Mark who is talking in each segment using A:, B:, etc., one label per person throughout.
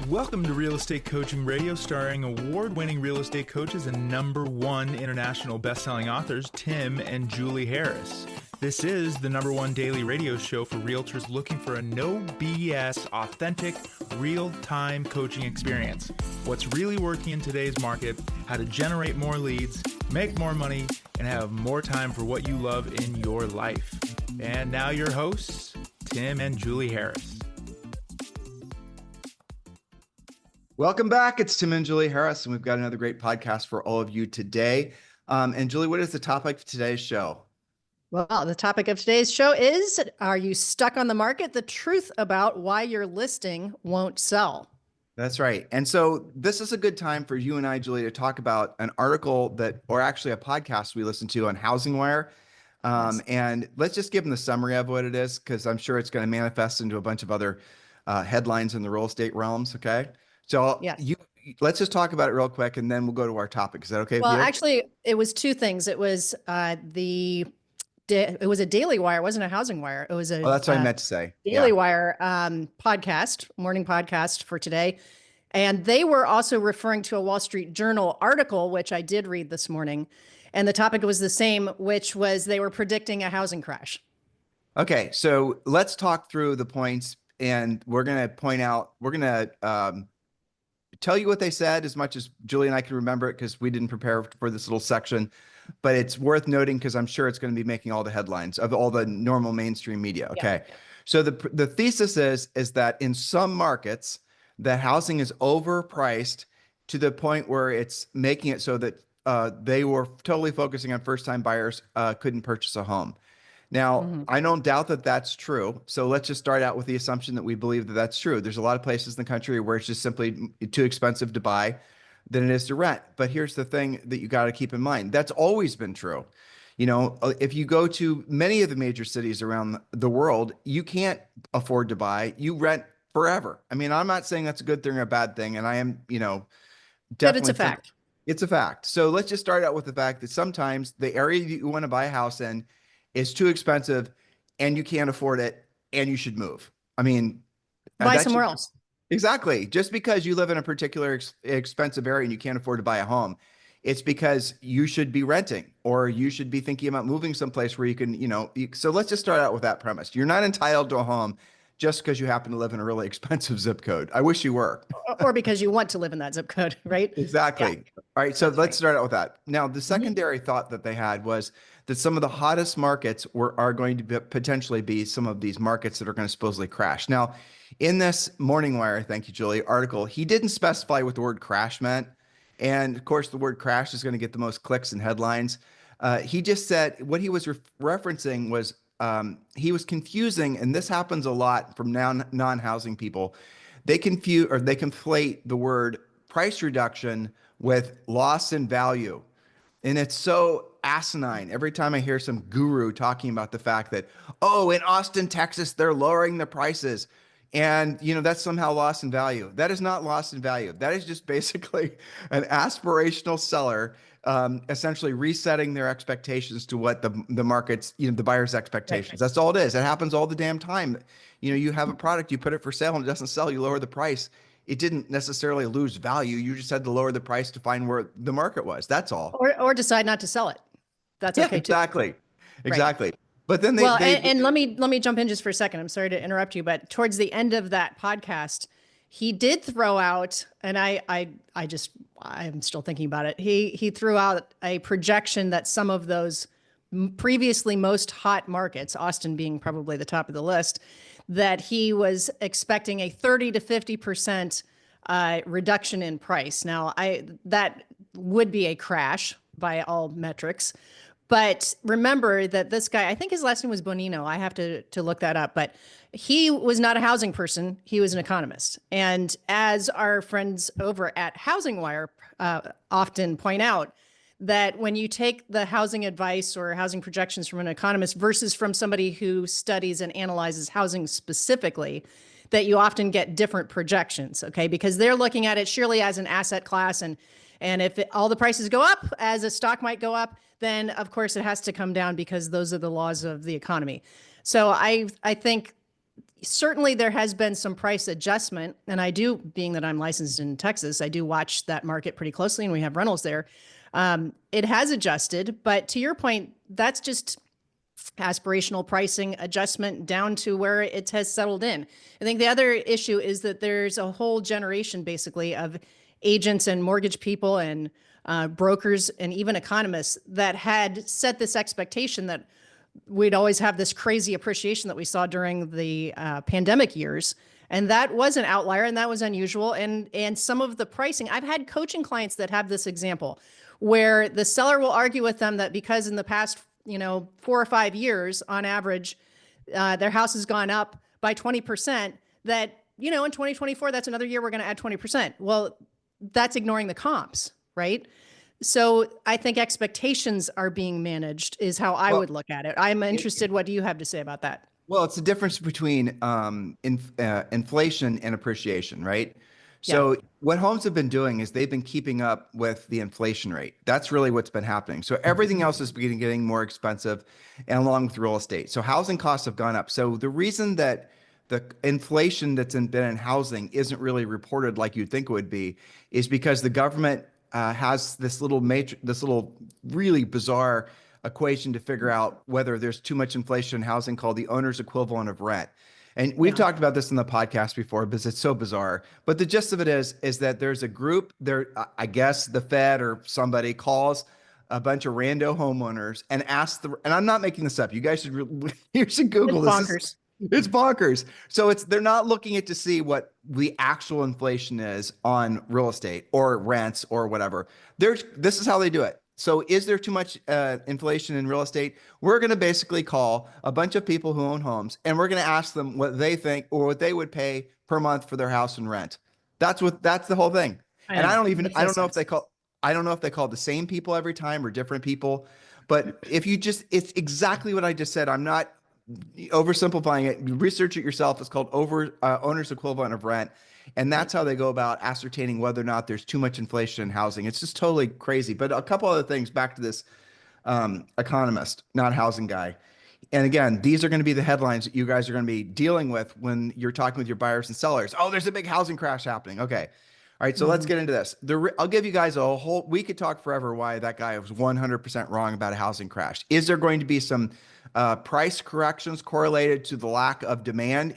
A: Welcome to Real Estate Coaching Radio, starring award-winning real estate coaches and #1 international best-selling authors, Tim and Julie Harris. This is the #1 daily radio show for realtors looking for a no BS, authentic, real-time coaching experience. What's really working in today's market, how to generate more leads, make more money, and have more time for what you love in your life. And now your hosts, Tim and Julie Harris.
B: Welcome back. It's Tim and Julie Harris, and we've got another great podcast for all of you today. And Julie, what is the topic of today's show?
C: Well, the topic of today's show is, are you stuck on the market? The truth about why your listing won't sell.
B: That's right. And so this is a good time for you and I, Julie, to talk about an article or actually a podcast we listened to on Housing Wire. Yes. And let's just give them the summary of what it is, because I'm sure it's going to manifest into a bunch of other headlines in the real estate realms. Okay. So yeah. Let's just talk about it real quick, and then we'll go to our topic. Is that okay?
C: Well, actually, it was two things. It was it was a Daily Wire. It wasn't a Housing Wire. It was a.
B: Oh, that's what I meant to say.
C: Daily Wire podcast, morning podcast for today, and they were also referring to a Wall Street Journal article, which I did read this morning, and the topic was the same, which was they were predicting a housing crash.
B: Okay, so let's talk through the points, and we're going to point out. We're going to. Tell you what they said as much as Julie and I can remember it, because we didn't prepare for this little section, but it's worth noting because I'm sure it's going to be making all the headlines of all the normal mainstream media. Okay. Yeah. So the thesis is that in some markets, that housing is overpriced to the point where it's making it so that they were totally focusing on first-time buyers couldn't purchase a home. Now, I don't doubt that that's true. So let's just start out with the assumption that we believe that that's true. There's a lot of places in the country where it's just simply too expensive to buy than it is to rent. But here's the thing that you got to keep in mind. That's always been true. You know, if you go to many of the major cities around the world, you can't afford to buy. You rent forever. I mean, I'm not saying that's a good thing or a bad thing. And I am, definitely.
C: But it's a fact.
B: It's a fact. So let's just start out with the fact that sometimes the area you want to buy a house in is too expensive and you can't afford it and you should move. I mean,
C: buy somewhere else.
B: Exactly. Just because you live in a particular expensive area and you can't afford to buy a home, it's because you should be renting, or you should be thinking about moving someplace where you can, so let's just start out with that premise. You're not entitled to a home just because you happen to live in a really expensive zip code. I wish you were.
C: Or because you want to live in that zip code, right?
B: Exactly. Yeah. All right. So let's start out with that. Now, the secondary thought that they had was that some of the hottest markets are going to potentially be some of these markets that are going to supposedly crash. Now, in this Morning Wire, thank you, Julie, article, he didn't specify what the word crash meant. And of course, the word crash is going to get the most clicks and headlines. He just said what he was referencing was he was confusing, and this happens a lot from non-housing people. They conflate the word price reduction with loss in value. And it's so asinine. Every time I hear some guru talking about the fact that, oh, in Austin, Texas, they're lowering the prices. And, that's somehow loss in value. That is not loss in value. That is just basically an aspirational seller essentially resetting their expectations to what the market's, the buyer's expectations. Right. That's all it is. It happens all the damn time. You have a product, you put it for sale and it doesn't sell, you lower the price. It didn't necessarily lose value. You just had to lower the price to find where the market was. That's all.
C: Or decide not to sell it. That's okay too.
B: Exactly. Right. But then
C: and let me jump in just for a second. I'm sorry to interrupt you, but towards the end of that podcast, he did throw out, and I'm still thinking about it. He threw out a projection that some of those previously most hot markets, Austin being probably the top of the list, that he was expecting a 30 to 50% reduction in price. Now, that would be a crash by all metrics. But remember that this guy, I think his last name was Bonino. I have to look that up. But he was not a housing person. He was an economist. And as our friends over at Housing Wire often point out, that when you take the housing advice or housing projections from an economist versus from somebody who studies and analyzes housing specifically, that you often get different projections, okay? Because they're looking at it surely as an asset class. And if all the prices go up, as a stock might go up, then of course it has to come down because those are the laws of the economy. So I think certainly there has been some price adjustment. And I do, being that I'm licensed in Texas, I do watch that market pretty closely and we have rentals there. It has adjusted, but to your point, that's just aspirational pricing adjustment down to where it has settled in. I think the other issue is that there's a whole generation basically of agents and mortgage people and brokers and even economists that had set this expectation that we'd always have this crazy appreciation that we saw during the pandemic years. And that was an outlier and that was unusual. And some of the pricing, I've had coaching clients that have this example where the seller will argue with them that because in the past 4 or 5 years on average, their house has gone up by 20%, that, in 2024, that's another year we're going to add 20%. Well, that's ignoring the comps, right? So I think expectations are being managed is how I would look at it. I'm interested. What do you have to say about that?
B: Well, it's the difference between inflation and appreciation, right? So what homes have been doing is they've been keeping up with the inflation rate. That's really what's been happening. So everything else is getting more expensive, and along with real estate. So housing costs have gone up. So the reason that the inflation that's been in housing isn't really reported like you'd think it would be is because the government has this little really bizarre equation to figure out whether there's too much inflation in housing called the owner's equivalent of rent. And we've talked about this in the podcast before because it's so bizarre. But the gist of it is that there's a group there, I guess the Fed or somebody calls a bunch of rando homeowners and asks and I'm not making this up. You guys should Google this. It's bonkers. So they're not looking at to see what the actual inflation is on real estate or rents or whatever. This is how they do it. So is there too much inflation in real estate? We're going to basically call a bunch of people who own homes and we're going to ask them what they think or what they would pay per month for their house and rent. That's the whole thing. And I don't know if they call the same people every time or different people, but it's exactly what I just said. I'm not oversimplifying it. Research it yourself. It's called owner's equivalent of rent. And that's how they go about ascertaining whether or not there's too much inflation in housing. It's just totally crazy. But a couple other things back to this economist, not housing guy. And again, these are going to be the headlines that you guys are going to be dealing with when you're talking with your buyers and sellers. Oh, there's a big housing crash happening. Okay. All right. So let's get into this. I'll give you guys we could talk forever why that guy was 100% wrong about a housing crash. Is there going to be some price corrections correlated to the lack of demand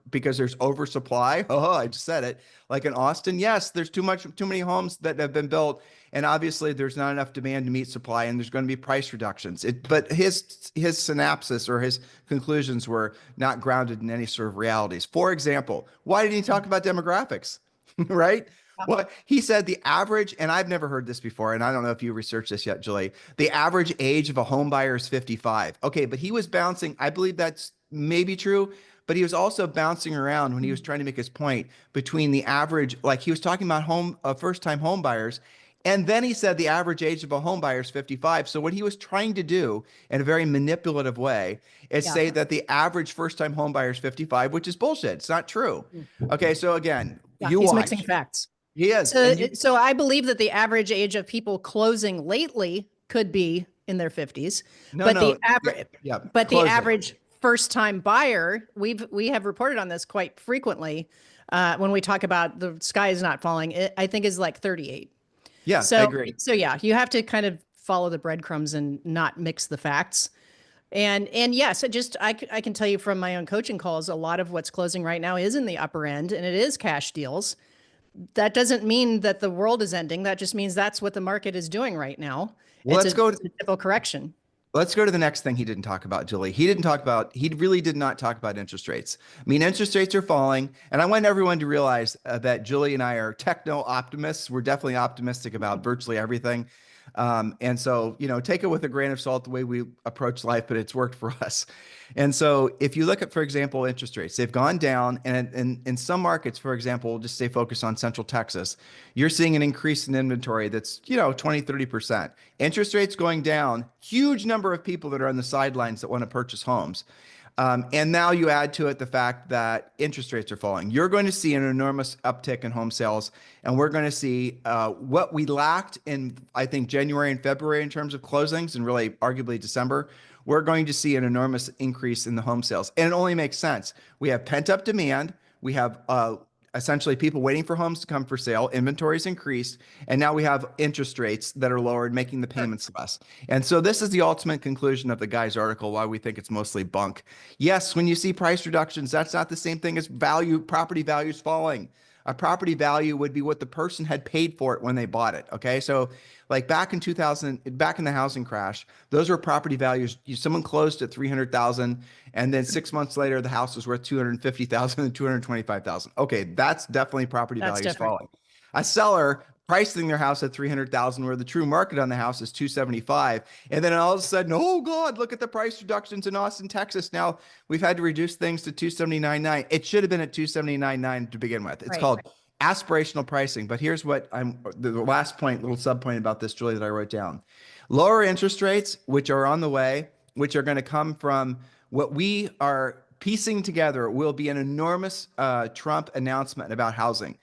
B: because there's oversupply? Oh, I just said it. Like in Austin, yes, there's too many homes that have been built, and obviously there's not enough demand to meet supply, and there's going to be price reductions. But his synopsis or his conclusions were not grounded in any sort of realities. For example, why did he talk about demographics? Right? Well, he said the average, and I've never heard this before, and I don't know if you researched this yet, Julie, the average age of a home buyer is 55. Okay, but he was bouncing, I believe that's maybe true, but he was also bouncing around when he was trying to make his point between the average, like he was talking about first-time home buyers, and then he said the average age of a home buyer is 55. So what he was trying to do in a very manipulative way is say that the average first-time home buyer is 55, which is bullshit. It's not true. Okay, so again,
C: he's mixing facts.
B: He is.
C: So I believe that the average age of people closing lately could be in their 50s. The average first-time buyer, we have reported on this quite frequently when we talk about the sky is not falling, I think is like 38.
B: Yeah, I agree.
C: So yeah, you have to kind of follow the breadcrumbs and not mix the facts. And yes, I can tell you from my own coaching calls, a lot of what's closing right now is in the upper end, and it is cash deals. That doesn't mean that the world is ending. That just means that's what the market is doing right now.
B: Well,
C: it's a typical correction.
B: Let's go to the next thing he didn't talk about, Julie. He really did not talk about interest rates. I mean, interest rates are falling, and I want everyone to realize that Julie and I are techno optimists. We're definitely optimistic about virtually everything. And so, take it with a grain of salt the way we approach life, but it's worked for us. And so if you look at, for example, interest rates, they've gone down, and in some markets, for example, just stay focused on Central Texas, you're seeing an increase in inventory that's, 20, 30%. Interest rates going down, huge number of people that are on the sidelines that want to purchase homes. And now you add to it the fact that interest rates are falling. You're going to see an enormous uptick in home sales, and we're going to see what we lacked in, I think, January and February in terms of closings, and really arguably December. we're going to see an enormous increase in the home sales. And it only makes sense. We have pent up demand. We have essentially people waiting for homes to come for sale. Inventory's increased. And now we have interest rates that are lowered, making the payments less. And so this is the ultimate conclusion of the guy's article, why we think it's mostly bunk. Yes, when you see price reductions, that's not the same thing as property values falling. A property value would be what the person had paid for it when they bought it. Okay. So like back in 2000, back in the housing crash, those were property values. Someone closed at 300,000 and then 6 months later, the house was worth 250,000 and 225,000. Okay. That's definitely property values falling. A seller pricing their house at 300,000 where the true market on the house is 275. And then all of a sudden, oh God, look at the price reductions in Austin, Texas. Now we've had to reduce things to 279.9. It should have been at 279.9 to begin with. It's called aspirational pricing. But here's what the last point, little sub point about this, Julie, that I wrote down. Lower interest rates, which are on the way, which are going to come from what we are piecing together, will be an enormous Trump announcement about housing.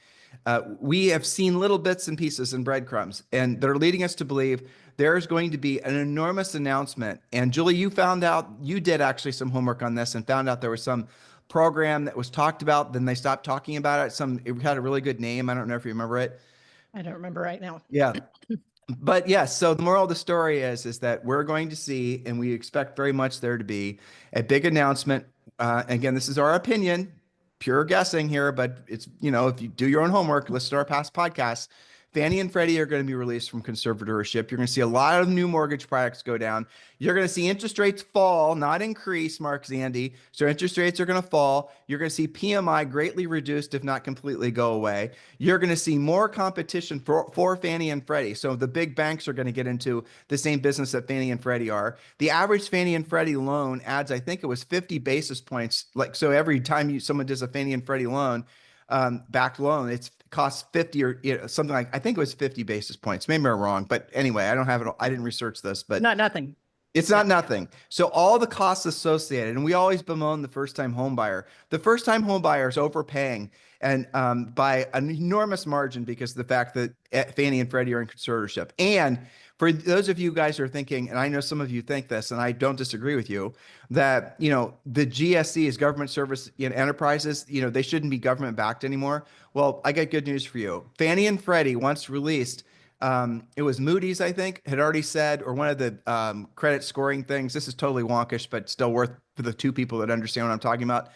B: We have seen little bits and pieces and breadcrumbs, and they're leading us to believe there's going to be an enormous announcement. And Julie, you found out, you did actually some homework on this and found out there was some program that was talked about, then they stopped talking about it. It had a really good name. I don't know if you remember it.
C: I don't remember right now.
B: Yeah. But yes, so the moral of the story is that we're going to see, and we expect very much there to be a big announcement. Again, this is our opinion, pure guessing here, but it's, if you do your own homework, listen to our past podcasts, Fannie and Freddie are going to be released from conservatorship. You're going to see a lot of new mortgage products go down. You're going to see interest rates fall, not increase, Mark Zandi. So interest rates are going to fall. You're going to see PMI greatly reduced, if not completely go away. You're going to see more competition for Fannie and Freddie. So the big banks are going to get into the same business that Fannie and Freddie are. The average Fannie and Freddie loan adds, I think it was 50 basis points. So every time someone does a Fannie and Freddie loan, backed loan, it's costs 50 or something like, I think it was 50 basis points. Maybe I'm wrong, but anyway, I don't have it. I didn't research this, but
C: not nothing.
B: It's not nothing. So all the costs associated, and we always bemoan the first-time home buyer. The first-time home buyer is overpaying and by an enormous margin because of the fact that Fannie and Freddie are in conservatorship. And for those of you guys who are thinking, and I know some of you think this, and I don't disagree with you, that the GSE is government service enterprises. They shouldn't be government backed anymore. Well, I got good news for you. Fannie and Freddie, once released, it was Moody's, I think, had already said, or one of the credit scoring things. This is totally wonkish, but still worth for the two people that understand what I'm talking about.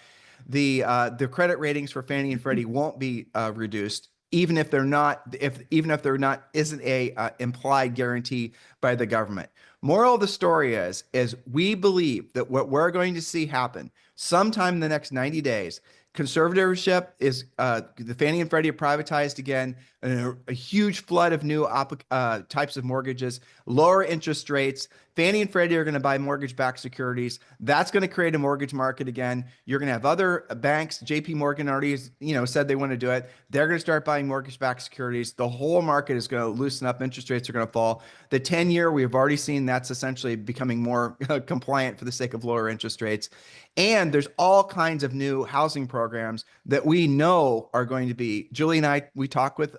B: The credit ratings for Fannie and Freddie won't be reduced, even if they're not, isn't a implied guarantee by the government. Moral of the story is we believe that what we're going to see happen sometime in the next 90 days. Conservatorship is the Fannie and Freddie are privatized again, and a huge flood of new types of mortgages, lower interest rates. Fannie and Freddie are going to buy mortgage-backed securities. That's going to create a mortgage market again. You're going to have other banks. JP Morgan already said they want to do it. They're going to start buying mortgage-backed securities. The whole market is going to loosen up. Interest rates are going to fall. The 10-year, we've already seen that's essentially becoming more compliant for the sake of lower interest rates. And there's all kinds of new housing programs that we know are going to be. Julie and I, we talk with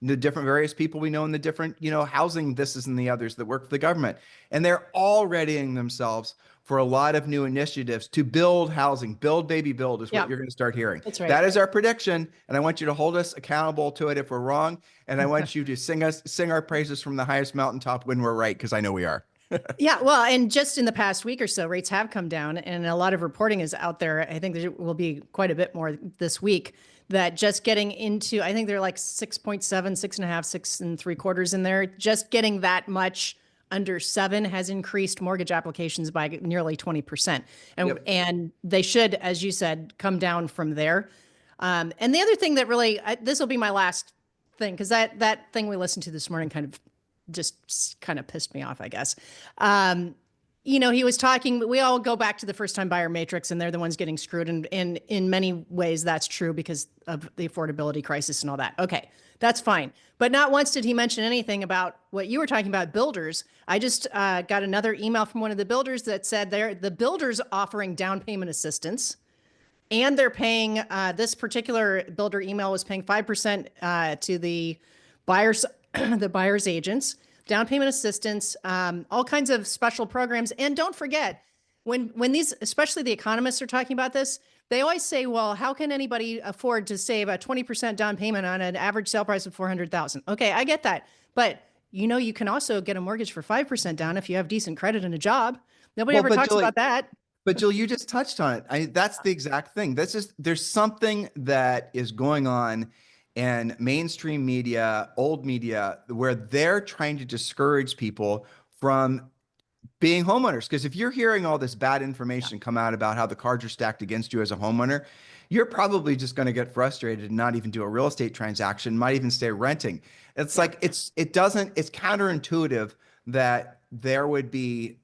B: the different various people we know in the different, housing this is and the others that work for the government. And they're all readying themselves for a lot of new initiatives to build housing. Build, baby, build is what you're going to start hearing.
C: That's right.
B: That is our prediction. And I want you to hold us accountable to it if we're wrong. And I want you to sing our praises from the highest mountaintop when we're right, because I know we are.
C: Yeah, well, and just in the past week or so, rates have come down, and a lot of reporting is out there. I think there will be quite a bit more this week. That just getting into, I think they're like 6.7, 6.5, 6 3/4 in there. Just getting that much under 7 has increased mortgage applications by nearly 20%, and they should, as you said, come down from there. And the other thing that really, this will be my last thing, because that thing we listened to this morning kind of pissed me off, I guess. He was talking, we all go back to the first time buyer matrix, and they're the ones getting screwed. And in many ways, that's true because of the affordability crisis and all that. Okay, that's fine. But not once did he mention anything about what you were talking about, builders. I just got another email from one of the builders that said the builders offering down payment assistance. And they're paying, this particular builder email was paying 5% to the buyers, the buyer's agents. down payment assistance, all kinds of special programs. And don't forget, when these, especially the economists are talking about this, they always say, well, how can anybody afford to save a 20% down payment on an average sale price of 400,000? Okay, I get that. But you can also get a mortgage for 5% down if you have decent credit and a job. Nobody ever talks about that.
B: But Jill, you just touched on it. That's the exact thing. There's something that is going on in mainstream media, old media, where they're trying to discourage people from being homeowners. Because if you're hearing all this bad information come out about how the cards are stacked against you as a homeowner, you're probably just going to get frustrated and not even do a real estate transaction, might even stay renting. It's like it's counterintuitive that there would be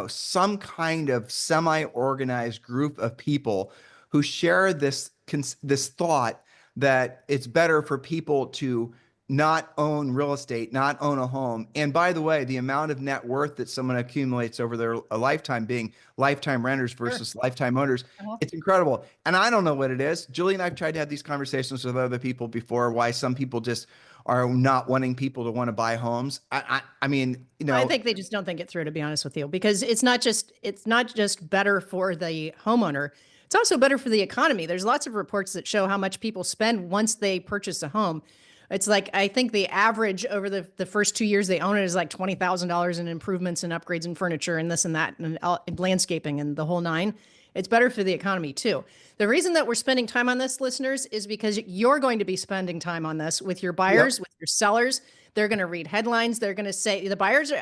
B: some kind of semi-organized group of people who share this thought that it's better for people to not own real estate, not own a home. And by the way, the amount of net worth that someone accumulates over their lifetime, being lifetime renters versus lifetime owners, it's incredible. And I don't know what it is. Julie and I've tried to have these conversations with other people before, why some people just are not wanting people to want to buy homes. I mean,
C: I think they just don't think it through, to be honest with you, because it's not just better for the homeowner. It's also better for the economy. There's lots of reports that show how much people spend once they purchase a home. It's like, I think the average over the first 2 years they own it is like $20,000 in improvements and upgrades and furniture and this and that and landscaping and the whole nine. It's better for the economy too. The reason that we're spending time on this, listeners, is because you're going to be spending time on this with your buyers, with your sellers. They're going to read headlines. They're going to say, the buyers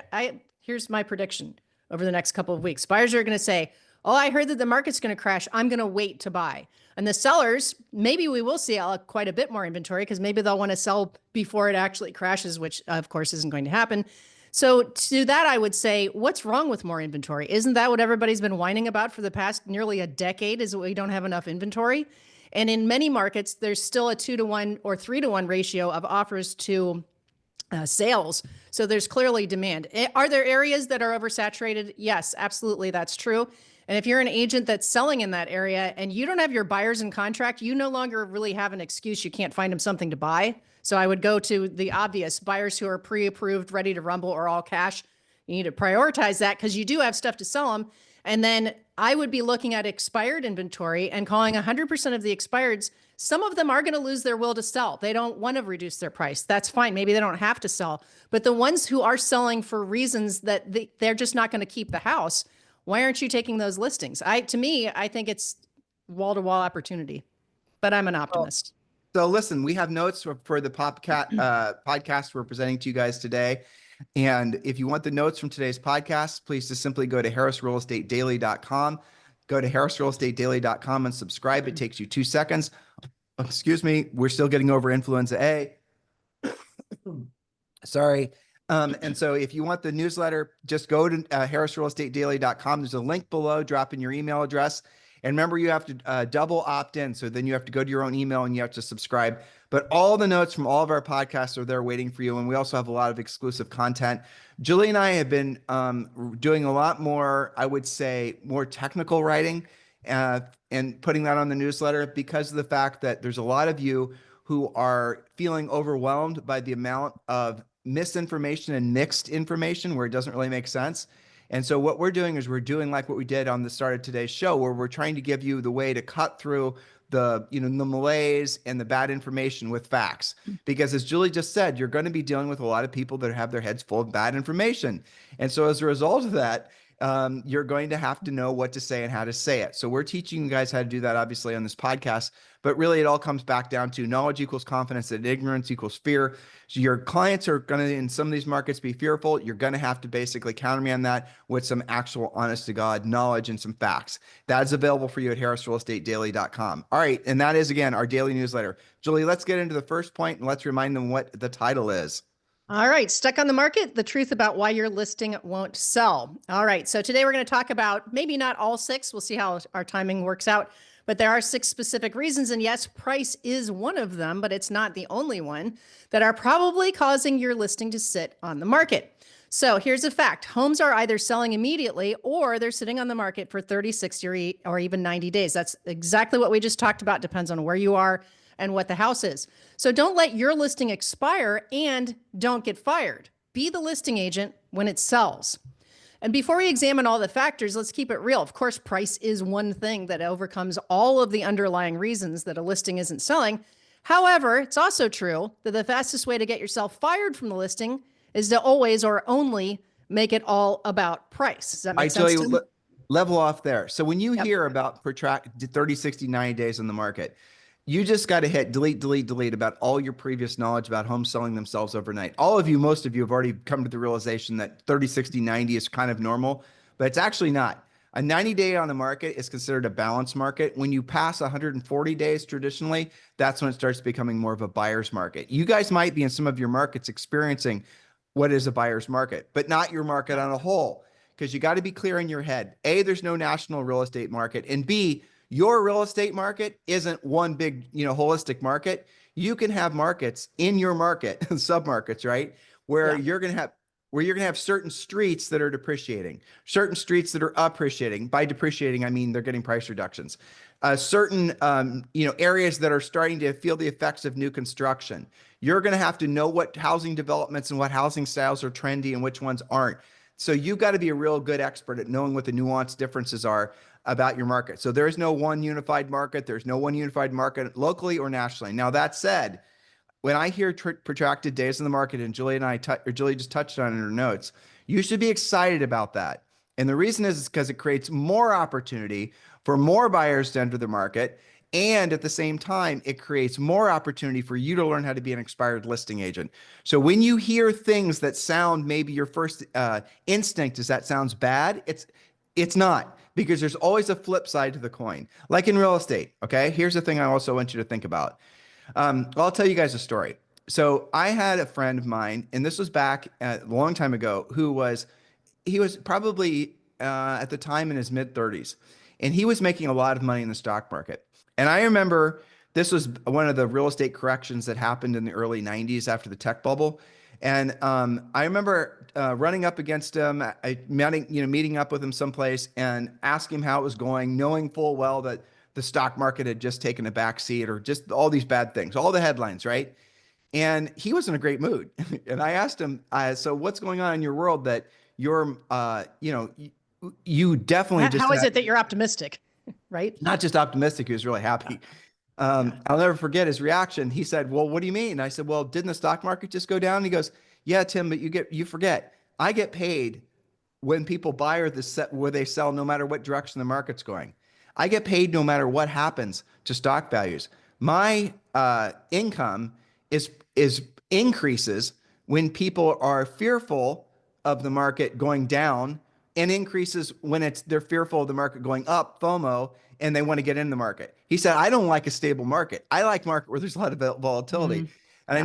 C: here's my prediction over the next couple of weeks. Buyers are going to say, oh, I heard that the market's going to crash. I'm going to wait to buy. And the sellers, maybe we will see quite a bit more inventory because maybe they'll want to sell before it actually crashes, which of course isn't going to happen. So to that, I would say, what's wrong with more inventory? Isn't that what everybody's been whining about for the past nearly a decade, is that we don't have enough inventory? And in many markets, there's still a 2-to-1 or 3-to-1 ratio of offers to sales. So there's clearly demand. Are there areas that are oversaturated? Yes, absolutely. That's true. And if you're an agent that's selling in that area and you don't have your buyers in contract, you no longer really have an excuse. You can't find them something to buy. So I would go to the obvious buyers who are pre-approved, ready to rumble, or all cash. You need to prioritize that because you do have stuff to sell them. And then I would be looking at expired inventory and calling 100% of the expireds. Some of them are going to lose their will to sell. They don't want to reduce their price. That's fine. Maybe they don't have to sell. But the ones who are selling for reasons that they're just not going to keep the house, why aren't you taking those listings? To me, I think it's wall-to-wall opportunity, but I'm an optimist.
B: So listen, we have notes for the podcast we're presenting to you guys today. And if you want the notes from today's podcast, please just simply go to harrisrealestatedaily.com. Go to harrisrealestatedaily.com and subscribe. It takes you 2 seconds. Excuse me. We're still getting over influenza A. Sorry. And so if you want the newsletter, just go to harrisrealestatedaily.com. There's a link below. Drop in your email address. And remember, you have to double opt in. So then you have to go to your own email and you have to subscribe. But all the notes from all of our podcasts are there waiting for you. And we also have a lot of exclusive content. Julie and I have been doing a lot more, I would say, more technical writing and putting that on the newsletter because of the fact that there's a lot of you who are feeling overwhelmed by the amount of misinformation and mixed information where it doesn't really make sense. And so what we're doing is we're doing like what we did on the start of today's show, where we're trying to give you the way to cut through the malaise and the bad information with facts. Because as Julie just said, you're going to be dealing with a lot of people that have their heads full of bad information. And so as a result of that, you're going to have to know what to say and how to say it. So we're teaching you guys how to do that, obviously, on this podcast. But really, it all comes back down to knowledge equals confidence and ignorance equals fear. So your clients are going to, in some of these markets, be fearful. You're going to have to basically counterman that with some actual honest to God knowledge and some facts. That is available for you at harrisrealestatedaily.com. All right. And that is, again, our daily newsletter. Julie, let's get into the first point and let's remind them what the title is.
C: All right. Stuck on the market, the truth about why your listing won't sell. All right. So today we're going to talk about maybe not all 6. We'll see how our timing works out. But there are 6 specific reasons. And yes, price is one of them, but it's not the only one that are probably causing your listing to sit on the market. So here's a fact. Homes are either selling immediately or they're sitting on the market for 30, 60, or even 90 days. That's exactly what we just talked about. Depends on where you are and what the house is. So don't let your listing expire and don't get fired. be the listing agent when it sells. And before we examine all the factors, let's keep it real. Of course, price is one thing that overcomes all of the underlying reasons that a listing isn't selling. However, it's also true that the fastest way to get yourself fired from the listing is to always or only make it all about price. Does that make sense?
B: I tell you, level off there. So when you
C: Yep.
B: hear about protracted 30, 60, 90 days in the market, you just got to hit delete, delete, delete about all your previous knowledge about homes selling themselves overnight. All of you, most of you have already come to the realization that 30, 60, 90 is kind of normal, but it's actually not. A 90-day on the market is considered a balanced market. When you pass 140 days traditionally, that's when it starts becoming more of a buyer's market. You guys might be in some of your markets experiencing what is a buyer's market, but not your market on a whole, because you got to be clear in your head. A, there's no national real estate market, and B, your real estate market isn't one big, holistic market. You can have markets in your market, submarkets, right? Where you're going to have certain streets that are depreciating, certain streets that are appreciating. By depreciating, I mean they're getting price reductions. Certain areas that are starting to feel the effects of new construction. You're going to have to know what housing developments and what housing styles are trendy and which ones aren't. So you've got to be a real good expert at knowing what the nuanced differences are about your market. So there is no one unified market. There's no one unified market locally or nationally. Now, that said, when I hear protracted days in the market, and Julie just touched on it in her notes, you should be excited about that. And the reason is because it creates more opportunity for more buyers to enter the market. And at the same time, it creates more opportunity for you to learn how to be an expired listing agent. So when you hear things that sound, maybe your first instinct is that sounds bad, it's not, because there's always a flip side to the coin. Like in real estate, okay? Here's the thing I also want you to think about. I'll tell you guys a story. So I had a friend of mine, and this was back a long time ago, he was probably at the time in his mid-30s, and he was making a lot of money in the stock market. And I remember this was one of the real estate corrections that happened in the early 90s after the tech bubble. And I remember running up against him, meeting up with him someplace and asking him how it was going, knowing full well that the stock market had just taken a back seat, or just all these bad things, all the headlines, right? And he was in a great mood. And I asked him, so what's going on in your world that you're, you definitely just—
C: How is it that you're optimistic, right?
B: Not just optimistic, he was really happy. I'll never forget his reaction. He said, well, what do you mean? And I said, well, didn't the stock market just go down? And he goes, yeah, Tim, but you forget, I get paid when people buy or where they sell, no matter what direction the market's going. I get paid no matter what happens to stock values. My income is increases when people are fearful of the market going down, and increases when they're fearful of the market going up, FOMO, and they want to get in the market. He said, I don't like a stable market. I like market where there's a lot of volatility. Mm-hmm. And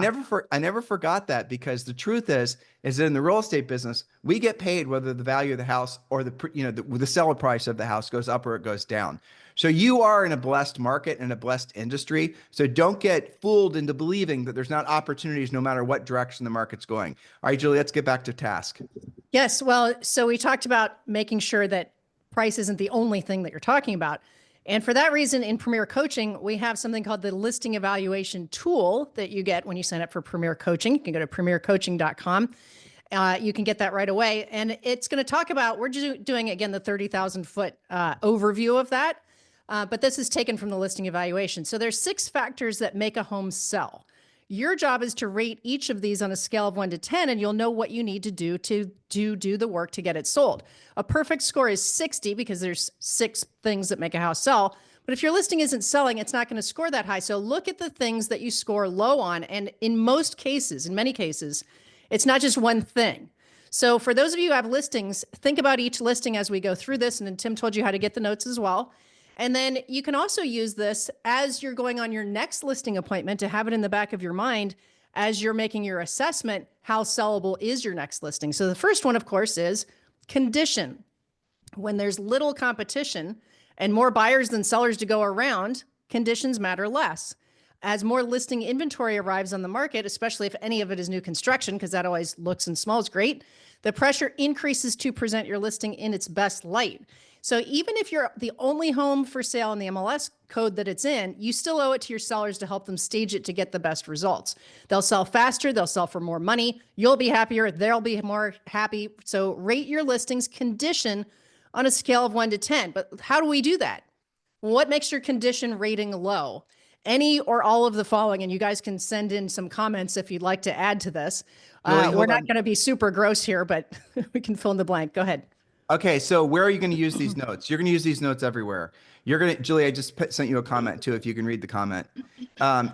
B: I never forgot that, because the truth is that in the real estate business, we get paid whether the value of the house or the seller price of the house goes up or it goes down. So you are in a blessed market and a blessed industry. So don't get fooled into believing that there's not opportunities no matter what direction the market's going. All right, Julie, let's get back to task.
C: Yes. Well, so we talked about making sure that price isn't the only thing that you're talking about. And for that reason, in Premier Coaching, we have something called the listing evaluation tool that you get when you sign up for Premier Coaching. You can go to premiercoaching.com. You can get that right away. And it's going to talk about, we're doing, again, the 30,000 foot overview of that. But this is taken from the listing evaluation. So there's 6 factors that make a home sell. Your job is to rate each of these on a scale of 1 to 10, and you'll know what you need to do do the work to get it sold. A perfect score is 60 because there's 6 things that make a house sell. But if your listing isn't selling, it's not going to score that high. So look at the things that you score low on. And in many cases, it's not just one thing. So for those of you who have listings, think about each listing as we go through this. And then Tim told you how to get the notes as well. And then you can also use this as you're going on your next listing appointment to have it in the back of your mind as you're making your assessment. How sellable is your next listing? So the first one, of course, is condition. When there's little competition and more buyers than sellers to go around, conditions matter less. As more listing inventory arrives on the market, especially if any of it is new construction, because that always looks and smells great, the pressure increases to present your listing in its best light. So even if you're the only home for sale in the MLS code that it's in, you still owe it to your sellers to help them stage it to get the best results. They'll sell faster, they'll sell for more money, you'll be happier, they'll be more happy. So rate your listings condition on a scale of 1 to 10. But how do we do that? What makes your condition rating low? Any or all of the following, and you guys can send in some comments if you'd like to add to this. We're not going to be super gross here, but we can fill in the blank. Go ahead.
B: Okay, so where are you going to use these notes? You're going to use these notes everywhere. You're going to, Julie, I just sent you a comment too, if you can read the comment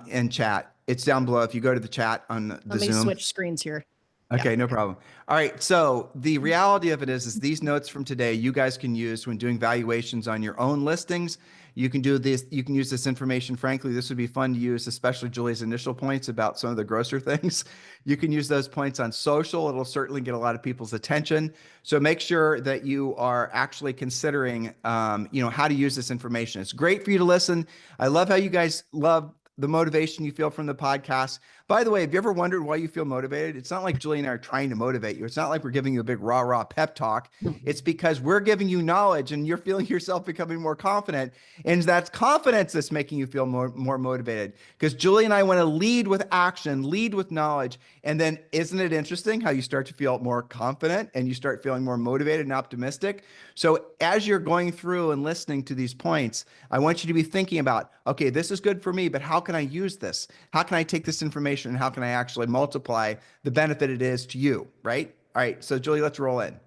B: in chat. It's down below. If you go to the chat on the
C: Let me
B: Zoom.
C: switch screens here.
B: Okay,
C: Yeah.
B: no problem. All right, so the reality of it is these notes from today you guys can use when doing valuations on your own listings. You can do this, you can use this information. Frankly, this would be fun to use, especially Julie's initial points about some of the grosser things. You can use those points on social. It'll certainly get a lot of people's attention. So make sure that you are actually considering, how to use this information. It's great for you to listen. I love how you guys love the motivation you feel from the podcast. By the way, have you ever wondered why you feel motivated? It's not like Julie and I are trying to motivate you. It's not like we're giving you a big rah pep talk. It's because we're giving you knowledge and you're feeling yourself becoming more confident. And that's confidence that's making you feel more motivated. Because Julie and I want to lead with action, lead with knowledge. And then isn't it interesting how you start to feel more confident and you start feeling more motivated and optimistic? So as you're going through and listening to these points, I want you to be thinking about, okay, this is good for me, but how can I use this? How can I take this information and how can I actually multiply the benefit it is to you, right? All right, so Julie, let's roll in.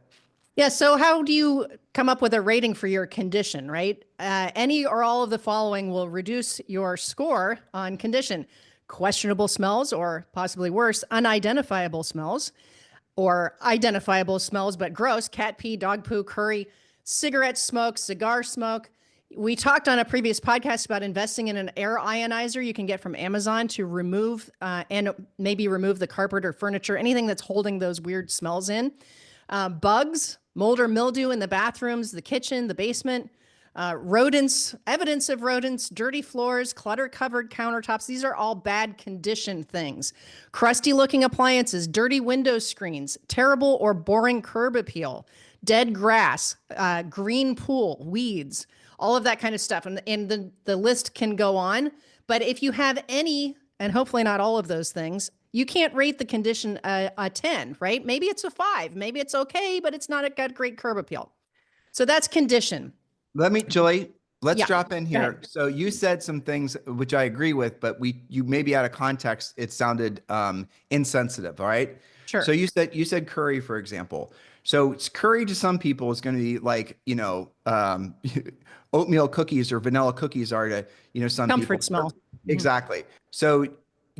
C: Yeah, so how do you come up with a rating for your condition, right? Any or all of the following will reduce your score on condition. Questionable smells, or possibly worse, unidentifiable smells, or identifiable smells but gross: cat pee, dog poo, curry, cigarette smoke, cigar smoke. We talked on a previous podcast about investing in an air ionizer you can get from Amazon to remove and maybe remove the carpet or furniture, anything that's holding those weird smells in. Bugs, mold or mildew in the bathrooms, the kitchen, the basement, rodents, evidence of rodents, dirty floors, clutter-covered countertops. These are all bad condition things. Crusty-looking appliances, dirty window screens, terrible or boring curb appeal, dead grass, green pool, weeds, all of that kind of stuff. And the list can go on. But if you have any, and hopefully not all of those things, you can't rate the condition a 10, right? Maybe it's a 5. Maybe it's okay, but it's not got great curb appeal. So that's condition.
B: Julie, let's
C: Yeah,
B: drop in
C: go
B: here.
C: ahead.
B: So you said some things which I agree with, but you maybe out of context, it sounded insensitive. All right.
C: Sure.
B: So you said curry, for example. So curry to some people is going to be like, oatmeal cookies or vanilla cookies are to, some
C: Comfort
B: people.
C: smell.
B: Exactly. So